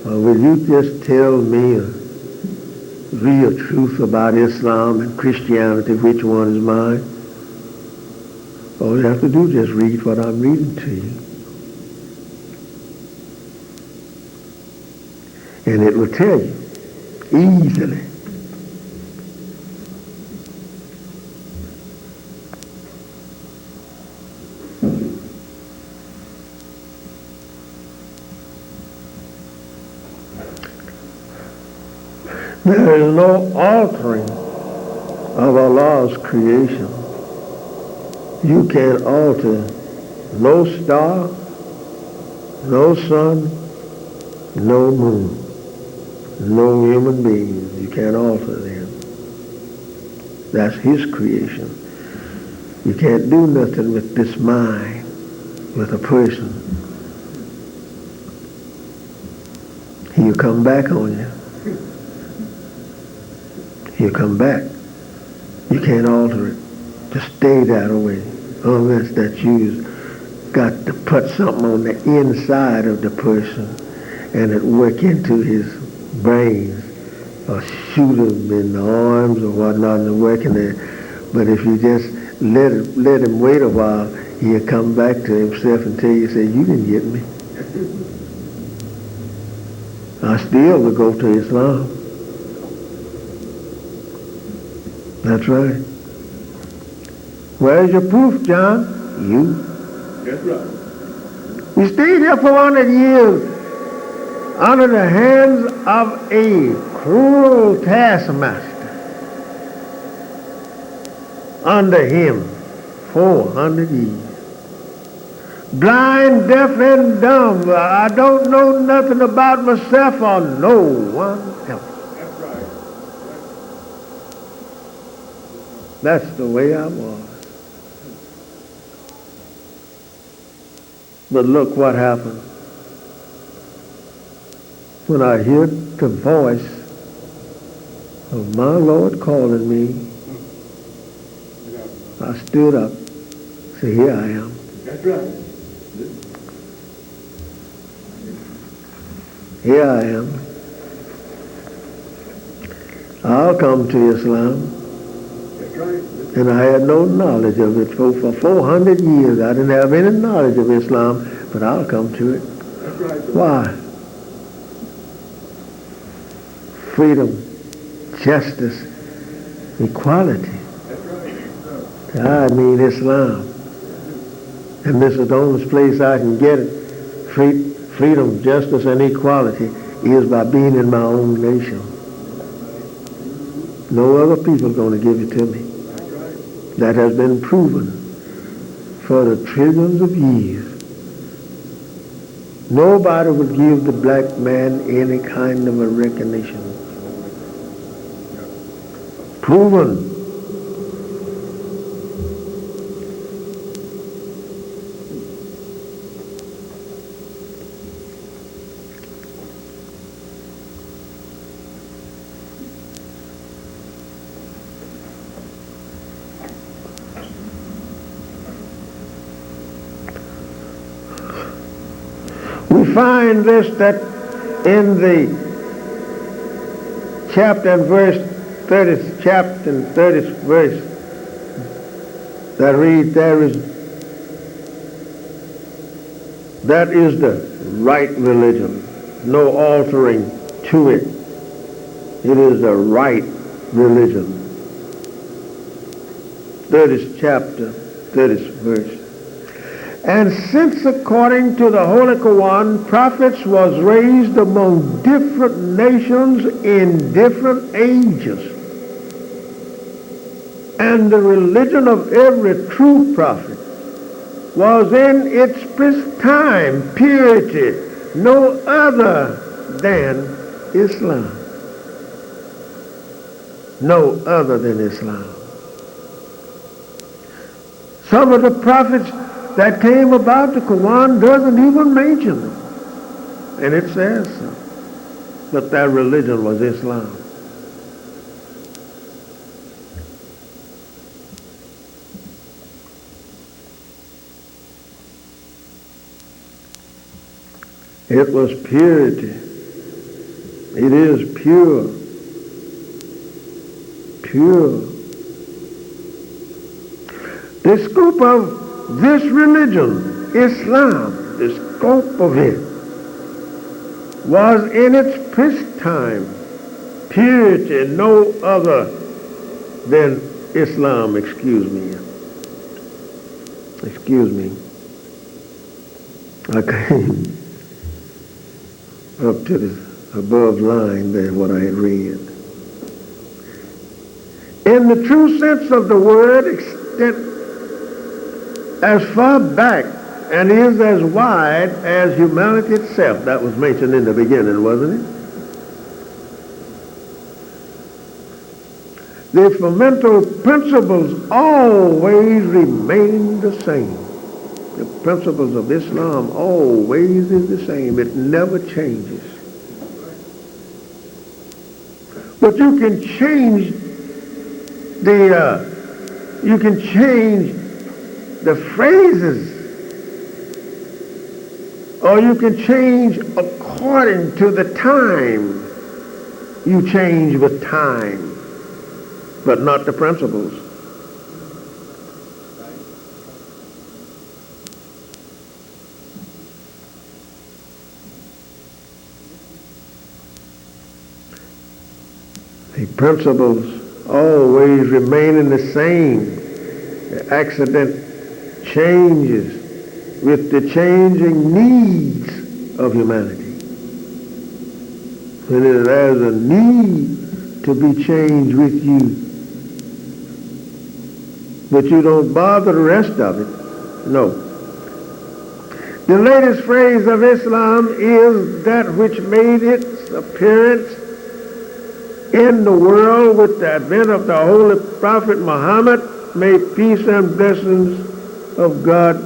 will you just tell me a real truth about Islam and Christianity, which one is mine? All you have to do is just read what I'm reading to you. And it will tell you easily. There is no altering of Allah's creation. You can't alter no star, no sun, no moon, no human beings. You can't alter them. That's his creation. You can't do nothing with this mind, with a person. He'll come back on you. He'll come back. You can't alter it. Just stay that way. Unless that you've got to put something on the inside of the person and it work into his brains or shoot him in the arms or whatnot and work in there. But if you just let him wait a while, he'll come back to himself and tell you, say, you didn't get me. I still will go to Islam. That's right. Where's your proof, John? You. That's right. You stayed here for 100 years under the hands of a cruel taskmaster. Under him, 400 years. Blind, deaf, and dumb. I don't know nothing about myself or no one else. That's right. That's the way I was. But look what happened. When I heard the voice of my Lord calling me, I stood up. Said, here I am. That's right. Here I am. I'll come to Islam. That's right. And I had no knowledge of it. For 400 years, I didn't have any knowledge of Islam, but I'll come to it. That's right. Why? Freedom, justice, equality. That's right. I mean Islam. And this is the only place I can get it. Freedom, justice, and equality is by being in my own nation. No other people are going to give it to me. That has been proven for the trillions of years. Nobody would give the black man any kind of a recognition. Proven. We find this that in the chapter and verse 30th verse that reads, that is the right religion, no altering to it. It is the right religion. 30th chapter, 30th verse. And since according to the Holy Quran, prophets was raised among different nations in different ages, and the religion of every true prophet was in its time, purity, no other than Islam. No other than Islam. Some of the prophets that came about the Quran doesn't even mention them. And it says so. But that religion was Islam. It was purity. It is pure. Pure. The scope of this religion, Islam, the scope of it, was in its time, purity, no other than Islam. Excuse me. I came up to the above line there, what I had read. In the true sense of the word, extent as far back and is as wide as humanity itself. That was mentioned in the beginning, wasn't it? The fundamental principles always remain the same. The principles of Islam always is the same. It never changes. But you can change the phrases, or you can change according to the time. You change with time, but not the principles. The principles always remaining the same. The accident changes with the changing needs of humanity. And there's a need to be changed with you. But you don't bother the rest of it. No. The latest phrase of Islam is that which made its appearance in the world with the advent of the Holy Prophet Muhammad. May peace and blessings of God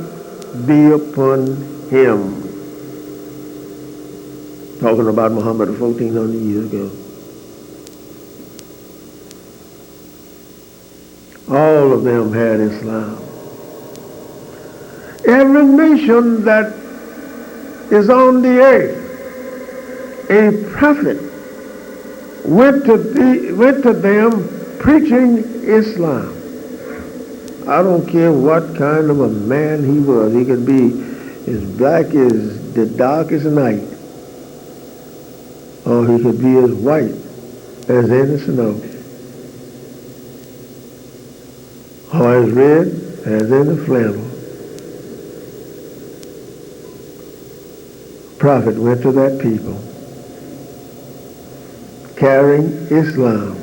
be upon him. Talking about Muhammad 1400 years ago. All of them had Islam. Every nation that is on the earth, a prophet went to them preaching Islam. I don't care what kind of a man he was. He could be as black as the darkest night, or he could be as white as any snow, or as red as any flannel. Prophet went to that people carrying Islam.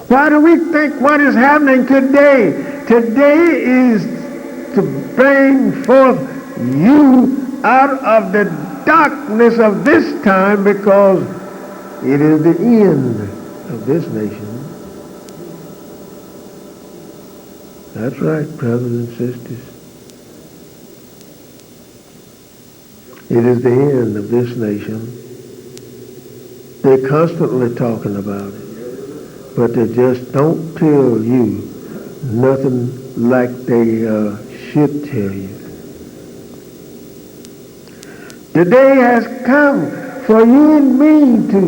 Why do we think what is happening today? Today is to bring forth you out of the darkness of this time, because it is the end of this nation. That's right, brothers and sisters. It is the end of this nation. They're constantly talking about it, but they just don't tell you nothing like they should tell you. The day has come for you and me to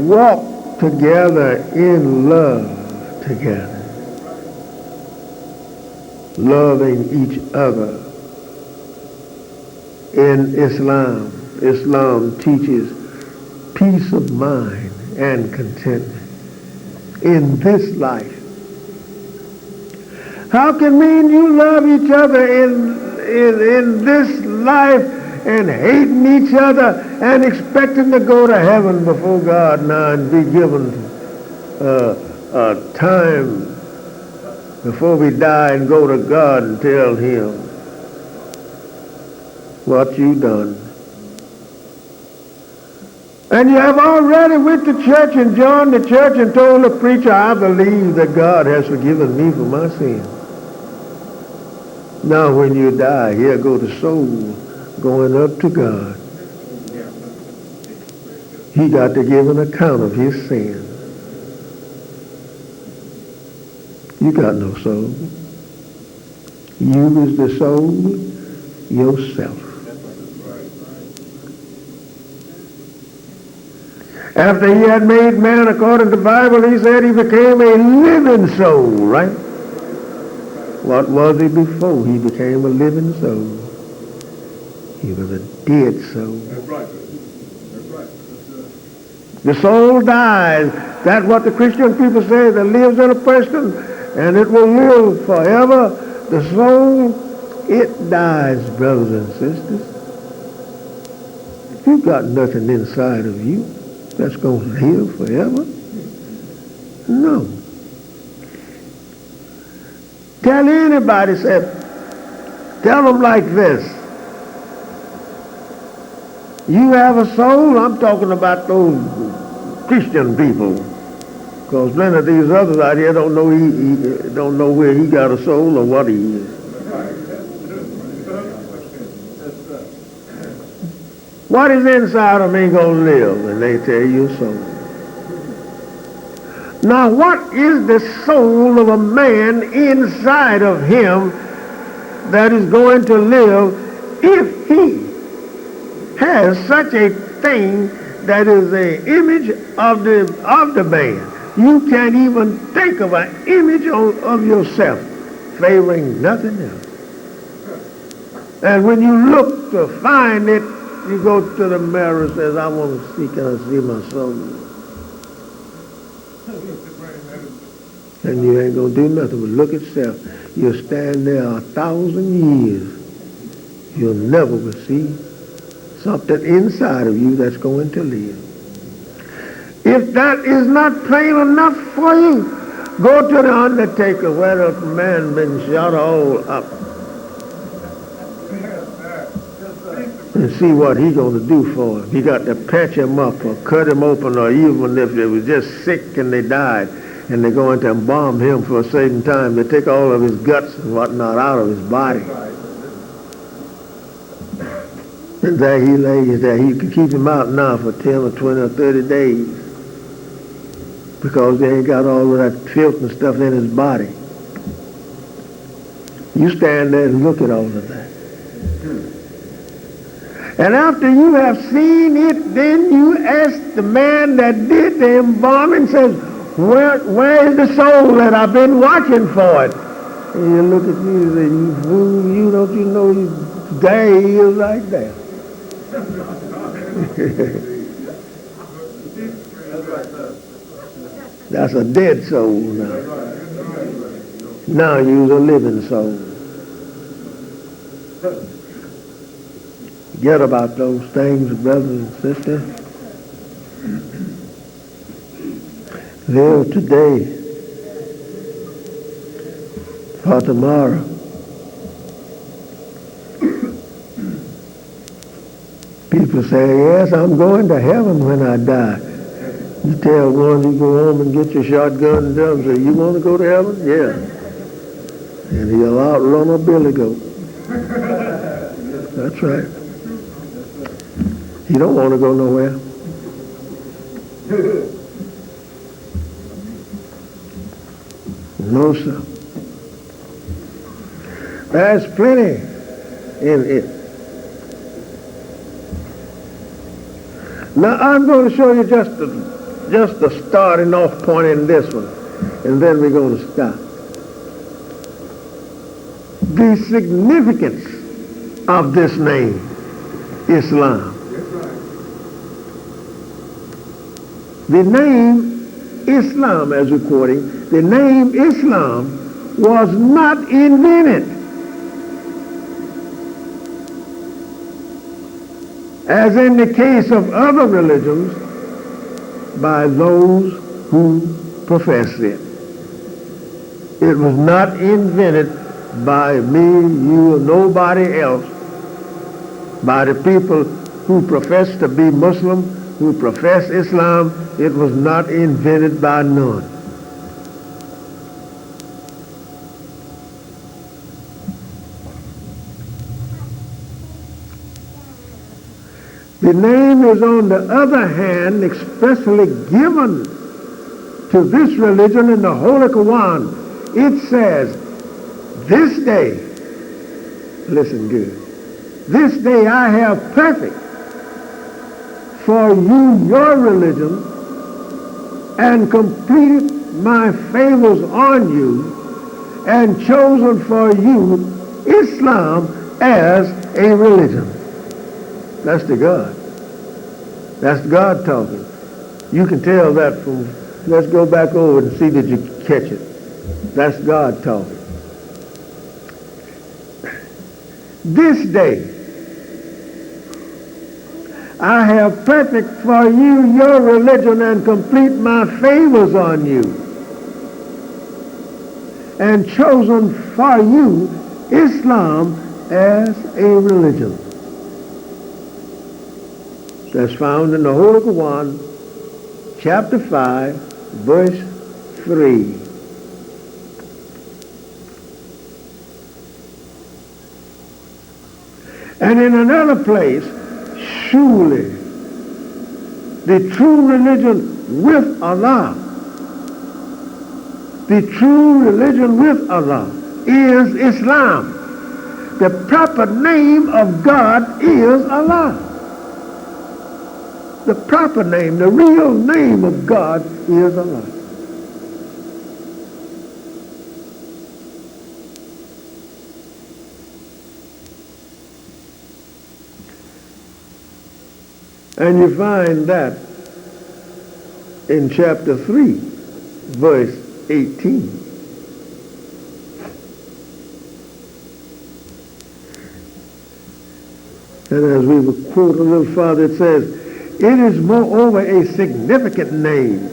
walk together in love together, loving each other. In Islam, Islam teaches peace of mind and contentment in this life. How can me and you love each other in this life and hating each other and expecting to go to heaven before God now and be given a time before we die and go to God and tell him what you done? And you have already went to church and joined the church and told the preacher, I believe that God has forgiven me for my sin. Now when you die, here go the soul going up to God. He got to give an account of his sin. You got no soul. You is the soul yourself. After he had made man according to the Bible, he said he became a living soul, right? What was he before he became a living soul? He was a dead soul. That's right. That's right. The soul dies. That's what the Christian people say, that lives in a person, and it will live forever. The soul, it dies, brothers and sisters. You've got nothing inside of you that's going to live forever. No. Tell anybody, tell them like this. You have a soul. I'm talking about those Christian people. Because plenty of these others out here don't know don't know where he got a soul or what he is. What is inside of me going to live? And they tell you so. Now, what is the soul of a man inside of him that is going to live if he has such a thing that is an image of the man? You can't even think of an image of yourself favoring nothing else. And when you look to find it, you go to the mirror and says, I want to see, can I see my soul? And you ain't going to do nothing but look at self. You'll stand there 1,000 years. You'll never see something inside of you that's going to live. If that is not plain enough for you, go to the undertaker where the man been shot all up and see what he's going to do for him. He got to patch him up or cut him open, or even if they was just sick and they died and they're going to embalm him for a certain time, they take all of his guts and whatnot out of his body. And there he lays there. You can keep him out now for 10 or 20 or 30 days because they ain't got all of that filth and stuff in his body. You stand there and look at all of that. And after you have seen it, then you ask the man that did the embalming, says, where is the soul that I've been watching for it? And you look at you and say, you fool, you don't you know there he is right there. That's a dead soul now. Now you're a living soul. Forget about those things, brothers and sisters. Live today for tomorrow. People say, yes, I'm going to heaven when I die. You tell one, you go home and get your shotgun and tell him, say, you want to go to heaven? Yeah. And he'll outrun a billy goat. That's right. He don't want to go nowhere. No, sir. There's plenty in it. Now, I'm going to show you just the starting off point in this one, and then we're going to stop. The significance of this name, Islam. The name Islam, as we're quoting, the name Islam was not invented as in the case of other religions by those who profess it. It was not invented by me, you, or nobody else, by the people who profess to be Muslim, who profess Islam. It was not invented by none. The name is, on the other hand, expressly given to this religion in the Holy Quran. It says, this day, listen good, this day I have perfect for you your religion and completed my favors on you and chosen for you Islam as a religion. That's the God. That's God talking. You can tell that from, let's go back over and see that you catch it. That's God talking. This day, I have perfect for you your religion and complete my favors on you and chosen for you Islam as a religion. That's found in the Holy Quran, chapter 5, verse 3. And in another place, surely the true religion with Allah, the true religion with Allah is Islam. The proper name of God is Allah. The proper name, the real name of God is Allah. And you find that in chapter 3, verse 18. And as we will quote a little farther, it says, it is moreover a significant name.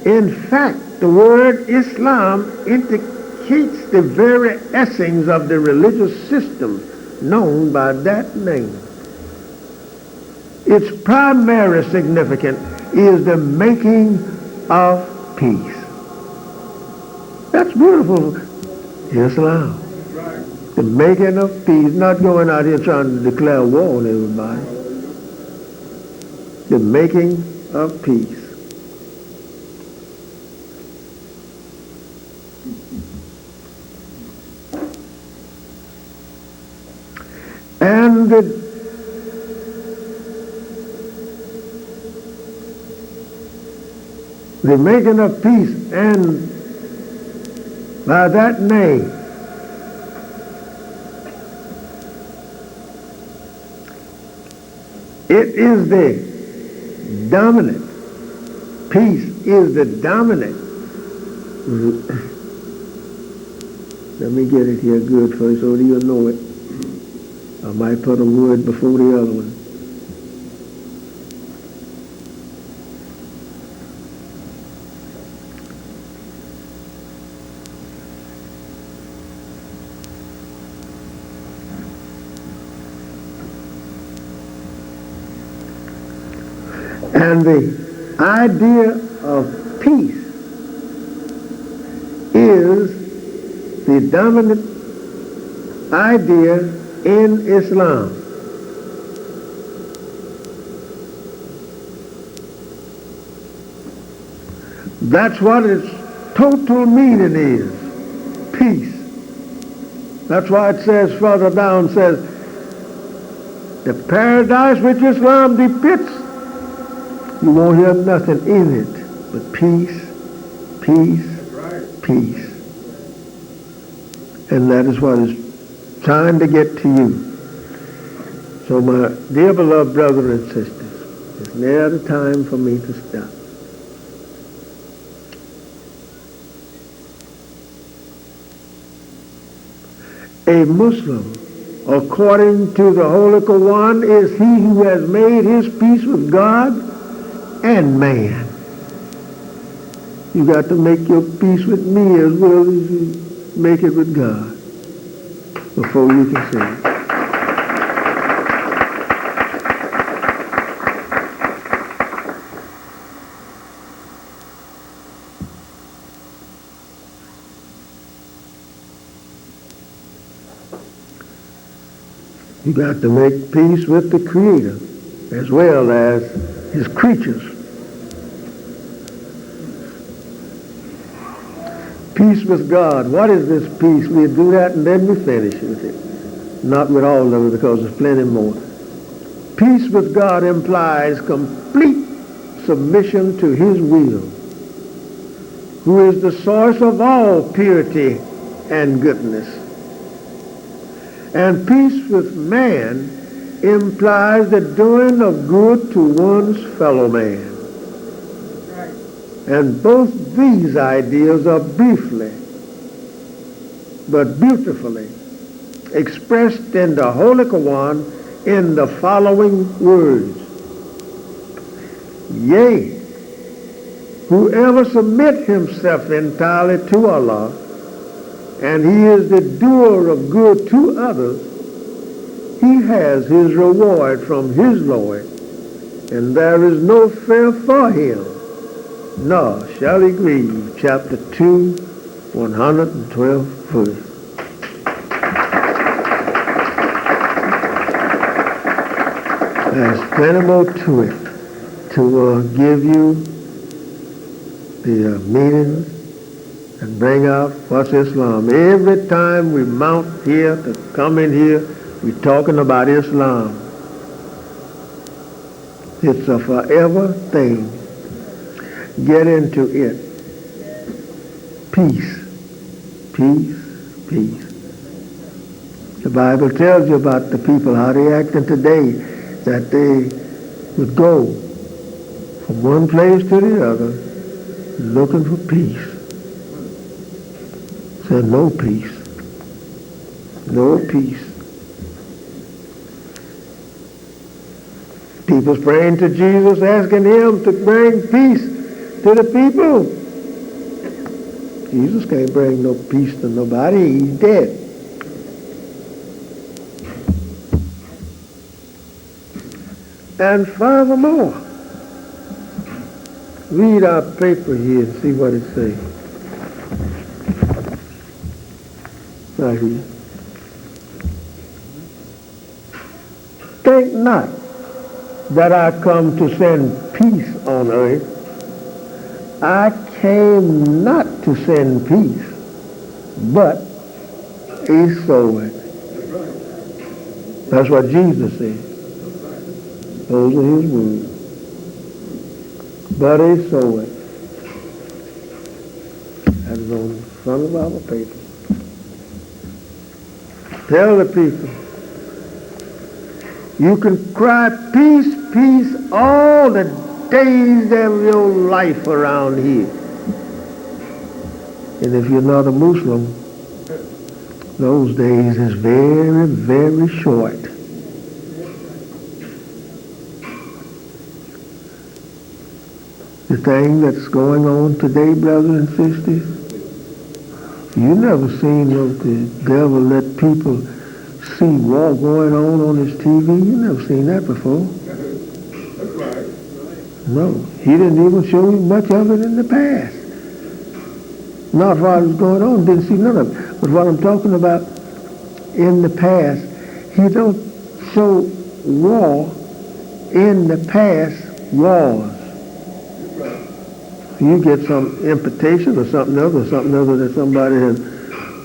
In fact, the word Islam indicates the very essence of the religious system known by that name. Its primary significance is the making of peace. That's beautiful. Islam. The making of peace, not going out here trying to declare war on everybody. The making of peace. And the making of peace, and by that name, it is the dominant. Peace is the dominant. Let me get it here good for you so that you'll know it. I might put a word before the other one. And the idea of peace is the dominant idea in Islam. That's what its total meaning is. Peace. That's why it says further down, says, the paradise which Islam depicts, you won't hear nothing in it but peace, peace, peace. And that is what is trying to get to you. So my dear beloved brothers and sisters, It's near the time for me to stop. A Muslim, according to the Holy Quran, is he who has made his peace with God and man. You got to make your peace with me as well as you make it with God before you can say it. You got to make peace with the Creator as well as his creatures. Peace with God. What is this peace? We'll do that and then we finish with it. Not with all of it because there's plenty more. Peace with God implies complete submission to his will, who is the source of all purity and goodness. And peace with man implies the doing of good to one's fellow man. And both these ideas are briefly but beautifully expressed in the Holy Quran in the following words. Yea, whoever submit himself entirely to Allah, and he is the doer of good to others, he has his reward from his Lord, and there is no fear for him, nor shall he grieve. Chapter 2, 112 verse. There's plenty more to it to give you the meaning and bring out what's Islam. Every time we mount here to come in here, we're talking about Islam. It's a forever thing. Get into it. Peace. Peace. Peace. The Bible tells you about the people, how they acting today, that they would go from one place to the other looking for peace. Said no peace. No peace. People's praying to Jesus, asking him to bring peace to the people. Jesus can't bring no peace to nobody. He's dead. And furthermore, read our paper here and see what it says. Right here. Think not that I come to send peace on earth. I came not to send peace, but a sword. That's what Jesus said. Those are his words. But a sword. That is on the front of our paper. Tell the people, you can cry peace, peace all the days of your life around here. And if you're not a Muslim, those days is very, very short. The thing that's going on today, brothers and sisters, you never seen the devil let people see war going on his TV. You never seen that before. That's right. No, he didn't even show you much of it in the past. Not what was going on, didn't see none of it. But what I'm talking about in the past, he don't show war in the past wars. You get some imputation or something other that somebody has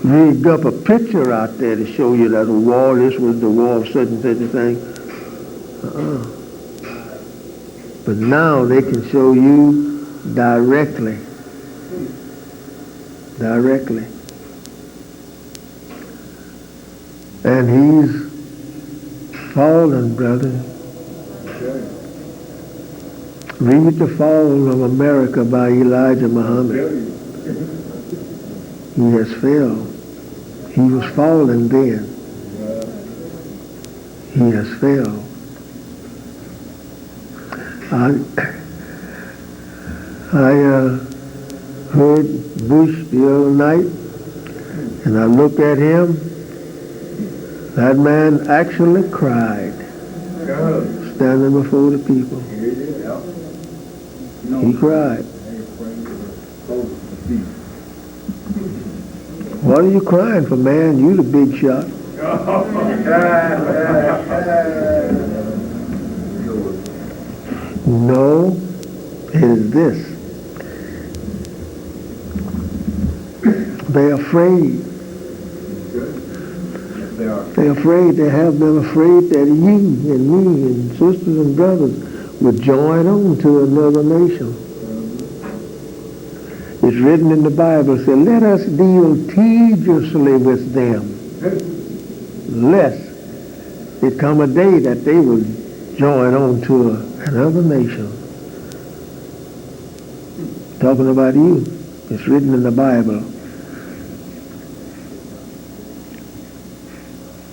rigged up a picture out there to show you that a war, this was the war of such and such a thing. But now they can show you directly. And he's fallen, brother. Read The Fall of America by Elijah Muhammad. He has failed. He was fallen then. He has failed. I heard Bush the other night, and I looked at him. That man actually cried, standing before the people. He cried. What are you crying for, man? You the big shot. No, it is this. They're afraid. They're afraid. They have been afraid that you and me and sisters and brothers would join on to another nation. It's written in the Bible, say, let us deal tediously with them, lest it come a day that they will join on to another nation. Talking about you. It's written in the Bible.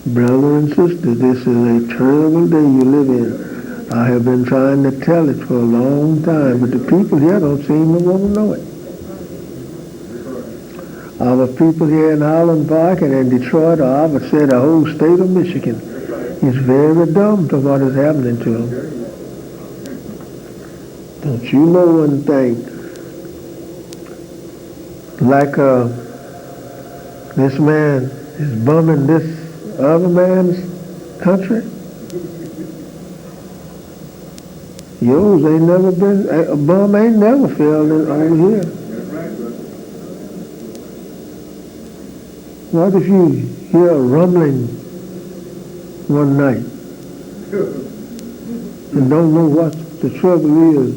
Brother and sister, this is a terrible day you live in. I have been trying to tell it for a long time, but the people here don't seem to want to know it. Our people here in Highland Park and in Detroit, or I would say the whole state of Michigan, is very dumb to what is happening to them. Don't you know one thing? Like this man is bumming this other man's country. Yours ain't never been, a bum ain't never failed over here. What if you hear a rumbling one night and don't know what the trouble is?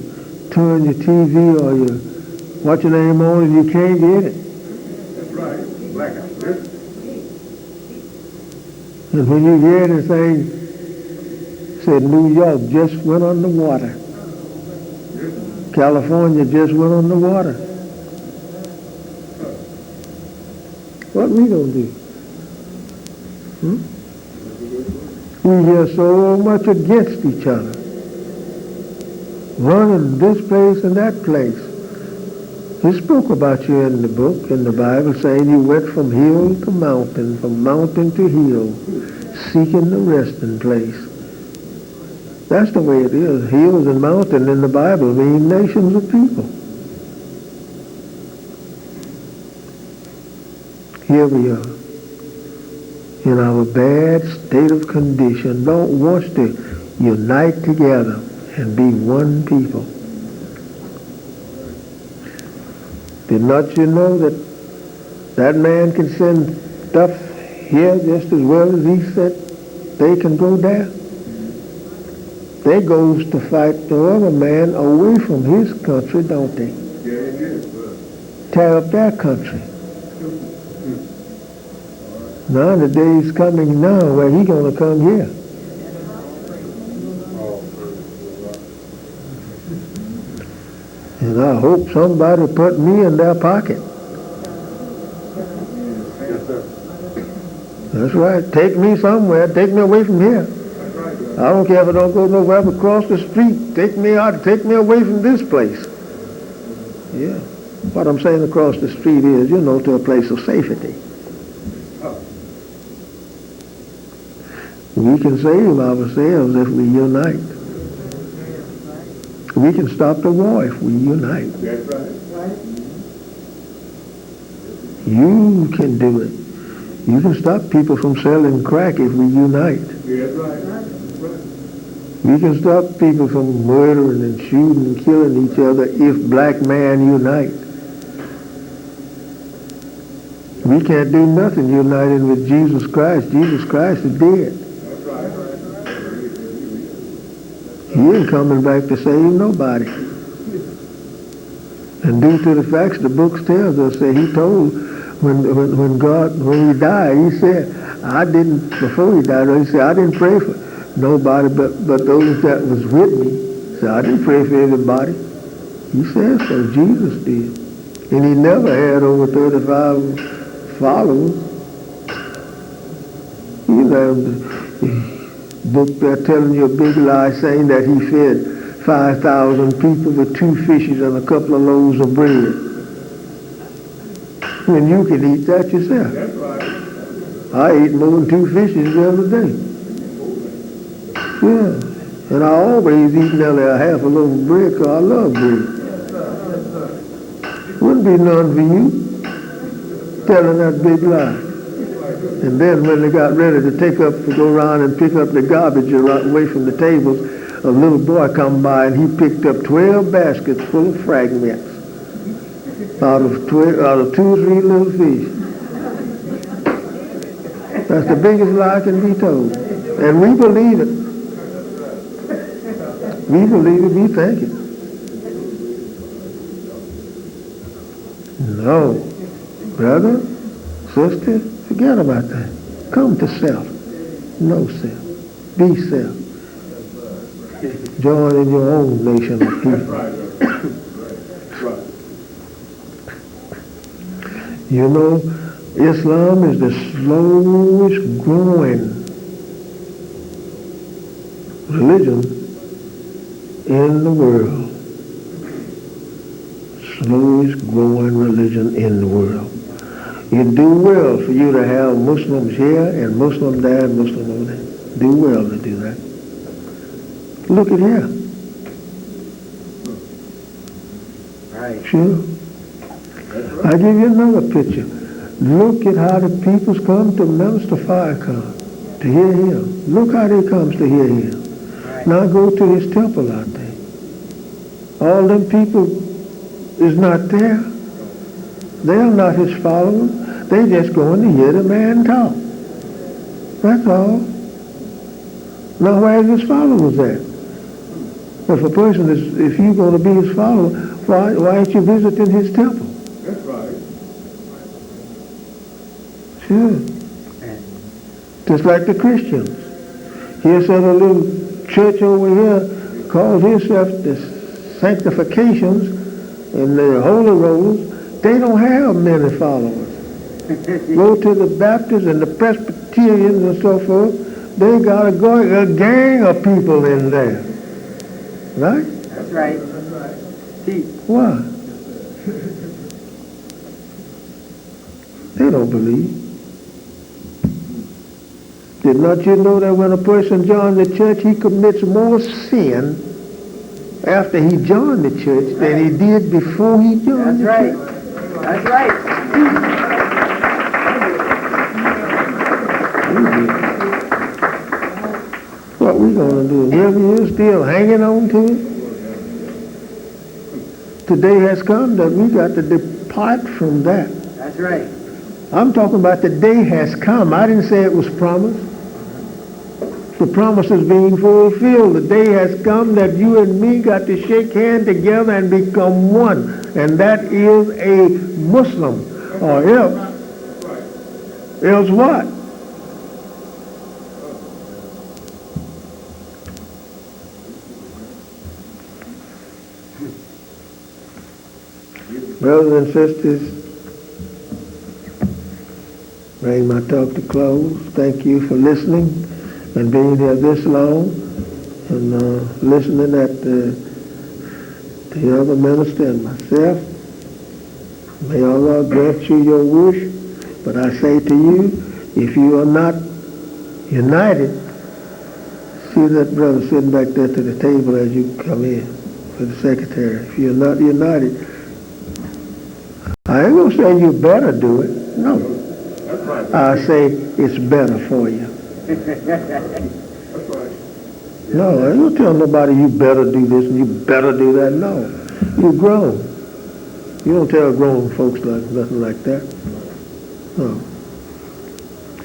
Turn your TV or you watch your name on and you can't get it. That's right. Blackout. And when you hear this thing, said New York just went underwater. California just went underwater. What we gonna do? We hear so much against each other. Running this place and that place. He spoke about you in the book, in the Bible, saying you went from hill to mountain, from mountain to hill, seeking the resting place. That's the way it is. Hills and mountains in the Bible mean nations of people. Here we are, in our bad state of condition, don't want to unite together and be one people. Did not you know that that man can send stuff here just as well as he said they can go there? They goes to fight the other man away from his country, don't they? Tear up their country. Now the day's coming now where he gonna come here. And I hope somebody put me in their pocket. That's right. Take me somewhere. Take me away from here. I don't care if I don't go nowhere but across the street. Take me out. Take me away from this place. Yeah. What I'm saying across the street is, to a place of safety. We can save ourselves if we unite. We can stop the war if we unite. That's right. You can do it. You can stop people from selling crack if we unite. That's right. We can stop people from murdering and shooting and killing each other if black man unite. We can't do nothing united with Jesus Christ. Jesus Christ is dead. He ain't coming back to save nobody. And due to the facts, the books tells us that he told when he died, he said, before he died, he said, I didn't pray for nobody but those that was with me. So I didn't pray for everybody. He said so. Jesus did. And he never had over 35 followers. You know, the book there telling you a big lie saying that he fed 5,000 people with 2 fishes and a couple of loaves of bread. When you can eat that yourself. That's right. I ate more than 2 fishes the other day. Yeah. And I always eat nearly a half a loaf of bread because I love bread. Wouldn't be none for you telling that big lie. And then when they got ready to go around and pick up the garbage away from the tables, a little boy come by and he picked up 12 baskets full of fragments out of 2 or 3 little fish. That's the biggest lie can be told. And we believe it. We believe it, we think it. No. Brother, sister, forget about that. Come to self. Know self. Be self. Join in your own nation of people. You know, Islam is the slowest growing religion in the world. Slowest growing religion in the world. It do well for you to have Muslims here and Muslim there and Muslim over there. Do well to do that. Look at here. Right. Sure. I give you another picture. Look at how the peoples come to Minister Farrakhan to hear him. Look how they comes to hear him. Right. Now go to his temple out there. All them people is not there. They are not his followers. They just going to hear the man talk. That's all. Now where is his followers at? If a person is, if you're going to be his follower, why ain't you visiting his temple? That's right. Sure. Just like the Christians. Here's a little church over here calls himself the Sanctifications and the Holy Rolls. They don't have many followers. Go to the Baptists and the Presbyterians and so forth. They got a gang of people in there. Right? That's right. Why? They don't believe. Did not you know that when a person joins the church, he commits more sin after he joined the church than he did before he joined the church? That's right. What we gonna do? Really, you still hanging on to it? Today has come that we got to depart from that. That's right. I'm talking about the day has come. I didn't say it was promised. The promise is being fulfilled. The day has come that you and me got to shake hands together and become one. And that is a Muslim. Or else. Else what? Brothers and sisters, bring my talk to close. Thank you for listening and being here this long and listening at the other minister and myself. May Allah grant you your wish. But I say to you, if you are not united, see that brother sitting back there to the table as you come in for the secretary. If you're not united, I ain't going to say you better do it. No. I say it's better for you. No, I ain't going to tell nobody you better do this and you better do that. No. You're grown. You don't tell grown folks like nothing like that. No.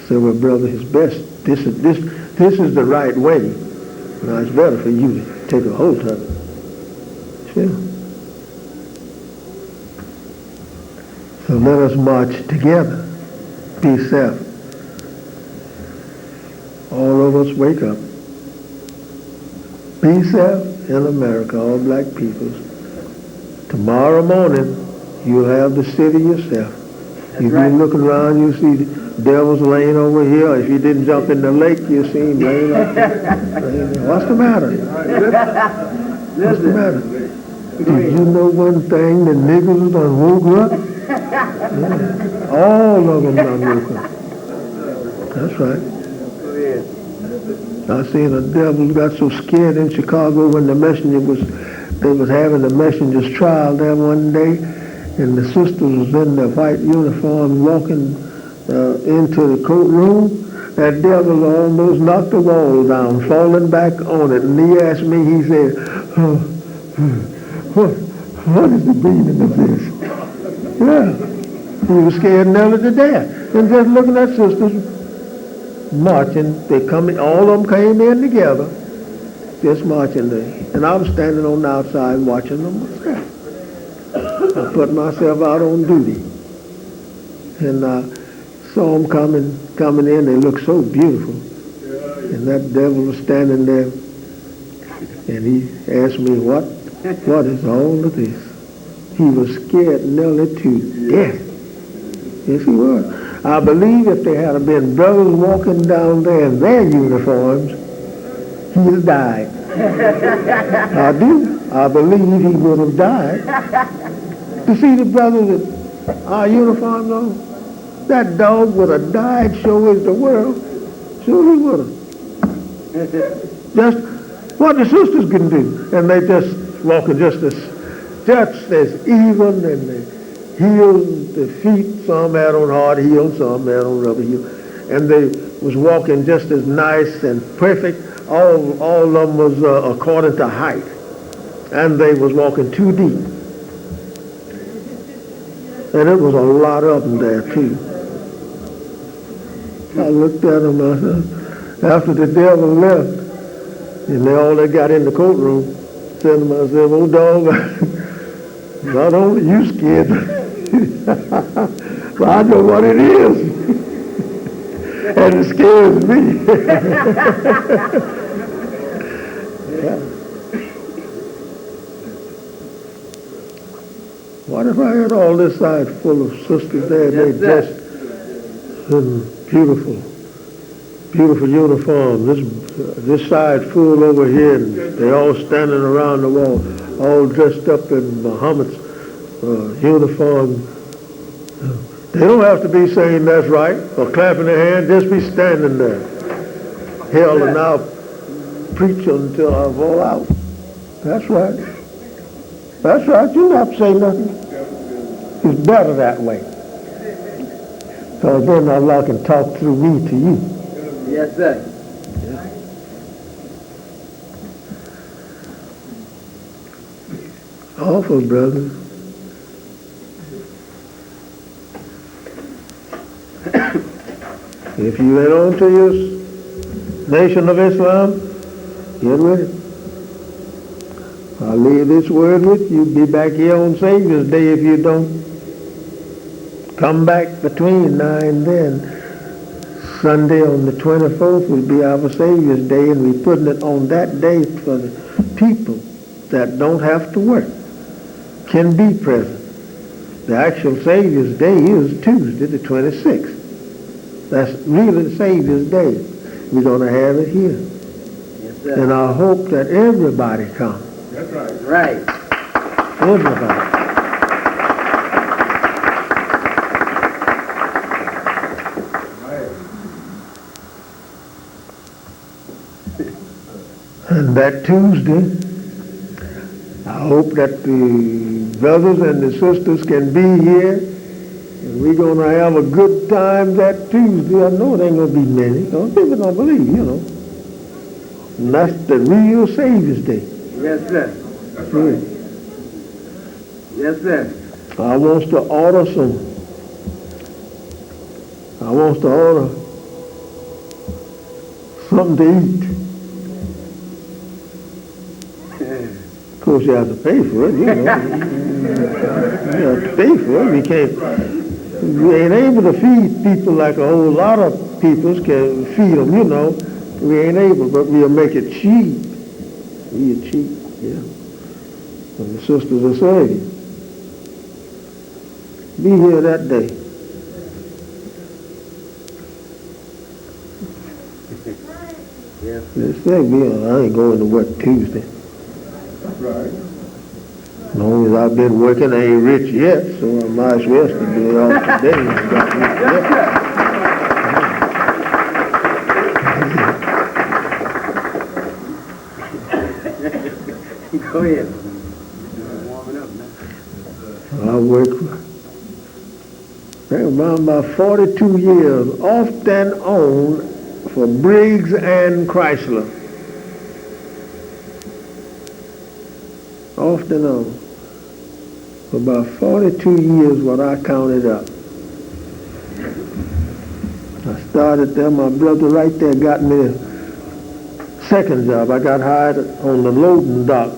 Say, well, brother, it's best. This is the right way. Now, it's better for you to take a hold of it. Sure. So let us march together. Be self. All of us wake up. Be self in America, all black peoples. Tomorrow morning, you'll have the city yourself. If right. you look around, you see devils laying over here. If you didn't jump in the lake, you see him laying over there. What's the matter? What's the matter? Did you know one thing? The niggers done woke up? Yeah. All of them done woke up. That's right. I seen a devil got so scared in Chicago when they was having the messenger's trial there one day, and the sisters was in their white uniform walking into the courtroom. That devil almost knocked the wall down, falling back on it. And he asked me, he said, what is the meaning of this? Yeah. He was scared nearly to death. And just looking at sisters marching, all of them came in together, just marching there. And I was standing on the outside watching them myself. I put myself out on duty. And I saw them coming in. They looked so beautiful. And that devil was standing there. And he asked me, what is all of this? He was scared nearly to death. Yes, he was. I believe if there had been brothers walking down there in their uniforms, he'd have died. I do. I believe he would have died. To see the brothers in our uniforms on, that dog would have died, sure as the world. Sure he would have. Just what the sisters can do. And they just walking just as even, and they healed the feet. Some had on hard heels, some had on rubber heels. And they was walking just as nice and perfect. All of them was according to height. And they was walking too deep. And it was a lot of them there too. I looked at them, I said, after the devil left, and they got in the courtroom, said to myself, oh dog, not only you scared, but I know what it is. And it scares me. Yeah. What if I had all this side full of sisters there, they dressed in beautiful uniforms, this side full over here, and they all standing around the wall, all dressed up in Muhammad's uniform. They don't have to be saying that's right or clapping their hands, just be standing there. Hell, and I'll preach until I fall out. That's right. That's right. You don't have to say nothing. It's better that way. Because then Allah can talk through me to you. Yes, sir. Awful, brother. If you head on to your nation of Islam, get with it. I'll leave this word with you. Be back here on Savior's Day if you don't come back between now and then. Sunday on the 24th will be our Savior's Day, and we're putting it on that day for the people that don't have to work, can be present. The actual Savior's Day is Tuesday, the 26th. That's really the Savior's Day. We're going to have it here. Yes, sir. And I hope that everybody comes. That's right. Right. Everybody. And that Tuesday, I hope that the brothers and the sisters can be here, and we're going to have a good time that Tuesday. I know it ain't going to be many, because people don't believe, you know. And that's the real Savior's Day. Yes, sir. That's right. Yes, sir. I wants to order something to eat. Of course, you have to pay for it, you know. You have to pay for it. We ain't able to feed people like a whole lot of people can feed them, you know. We ain't able, but we'll make it cheap. Real cheap. And the sisters are saved. Be here that day. Yes. They say, I ain't going to work Tuesday. That's right. As long as I've been working, I ain't rich yet, so I might as well to do it off today. Go ahead. Warming up now. I worked around about 42 years, off and on, for Briggs and Chrysler. Off and on. For about 42 years, what I counted up. I started there, my brother right there got me a second job. I got hired on the loading dock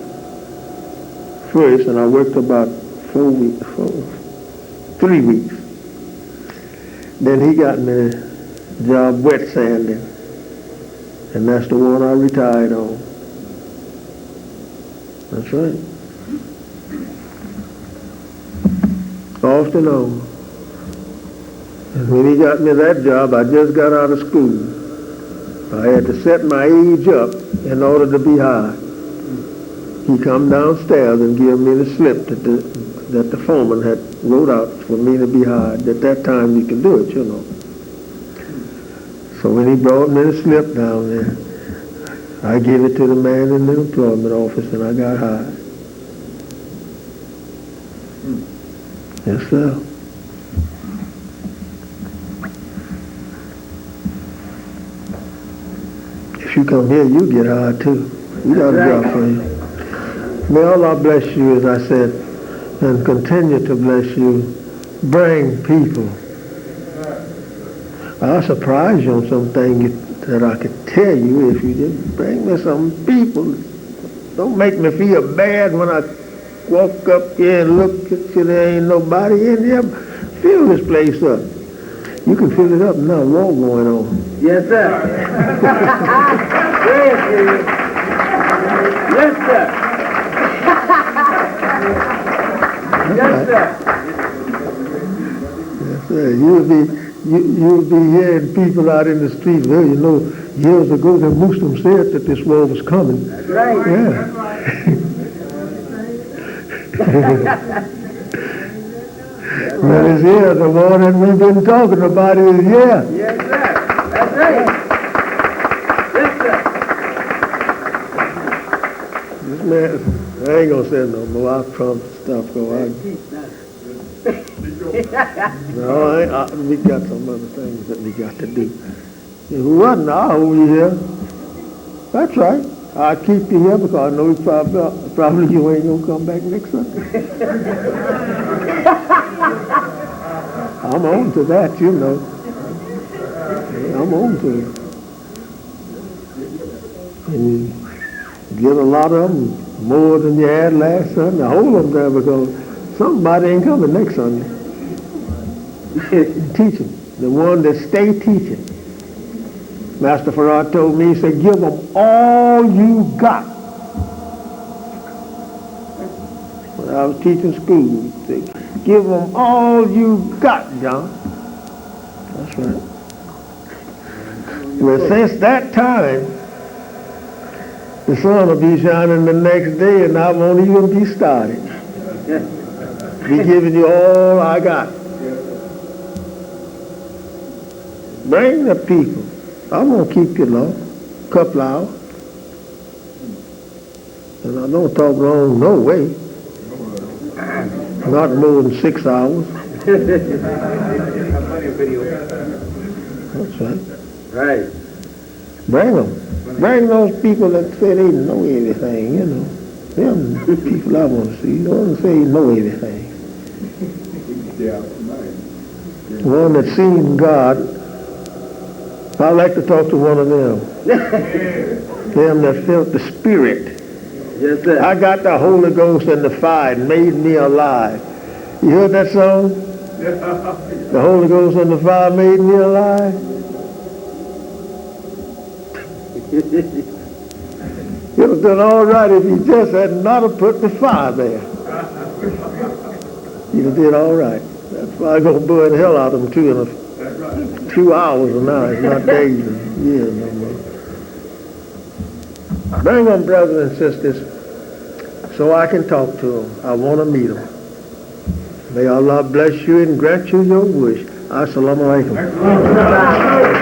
first, and I worked about 3 weeks. Then he got me a job wet sanding, and that's the one I retired on. That's right. Off and on. And when he got me that job, I just got out of school. I had to set my age up in order to be hired. He come downstairs and give me the slip that the foreman had wrote out for me to be hired. At that time, you can do it, you know. So when he brought me the slip down there, I gave it to the man in the employment office, and I got hired. Yes, sir. If you come here, you get hired too. We got a job for you. May Allah bless you, as I said, and continue to bless you. Bring people. I'll surprise you on something that I could tell you if you just bring me some people. Don't make me feel bad when I walk up here and look at you, there ain't nobody in here. Fill this place up. You can fill it up now, war going on. Yes, sir. Yes, yes, sir. Yes, sir. Yes, sir. You'll be hearing people out in the streets. Well, you know, years ago the Muslims said that this war was coming. That's right. Yeah. Well, it's here. The war that we've been talking about is here. Yes, sir. That's right. Yes, sir. This man, I ain't gonna say no more. I promise to stop going. No, we got some other things that we got to do. If it wasn't, I'll hold you here. That's right. I'll keep you here because I know probably you ain't gonna come back next Sunday. I'm on to that, you know. I'm on to it. And you get a lot of them, more than you had last Sunday. Hold them there because somebody ain't coming next Sunday. Teaching. The one that stay teaching. Master Farad told me, he said, give them all you got. When I was teaching school, he said, give them all you got, John. That's right. Well, since that time, the sun will be shining the next day and I won't even be started. Be giving you all I got. Bring the people. I won't keep you long. A couple hours. And I don't talk long no way. Not more than 6 hours. That's right. Right. Bring them. Bring those people that say they know everything, you know. Them people I want to see. The ones that say they know everything. The one that's seen God. I like to talk to one of them. Them that felt the Spirit. Yes, sir. I got the Holy Ghost and the fire and made me alive. You heard that song? The Holy Ghost and the fire made me alive. He'd have done all right if he just had not have put the fire there. He'd have did all right. That fire going to burn the hell out of him too in a few hours an hour. It's not days and years no more. Bring them, brothers and sisters, so I can talk to them. I want to meet them. May Allah bless you and grant you your wish. Assalamu alaikum.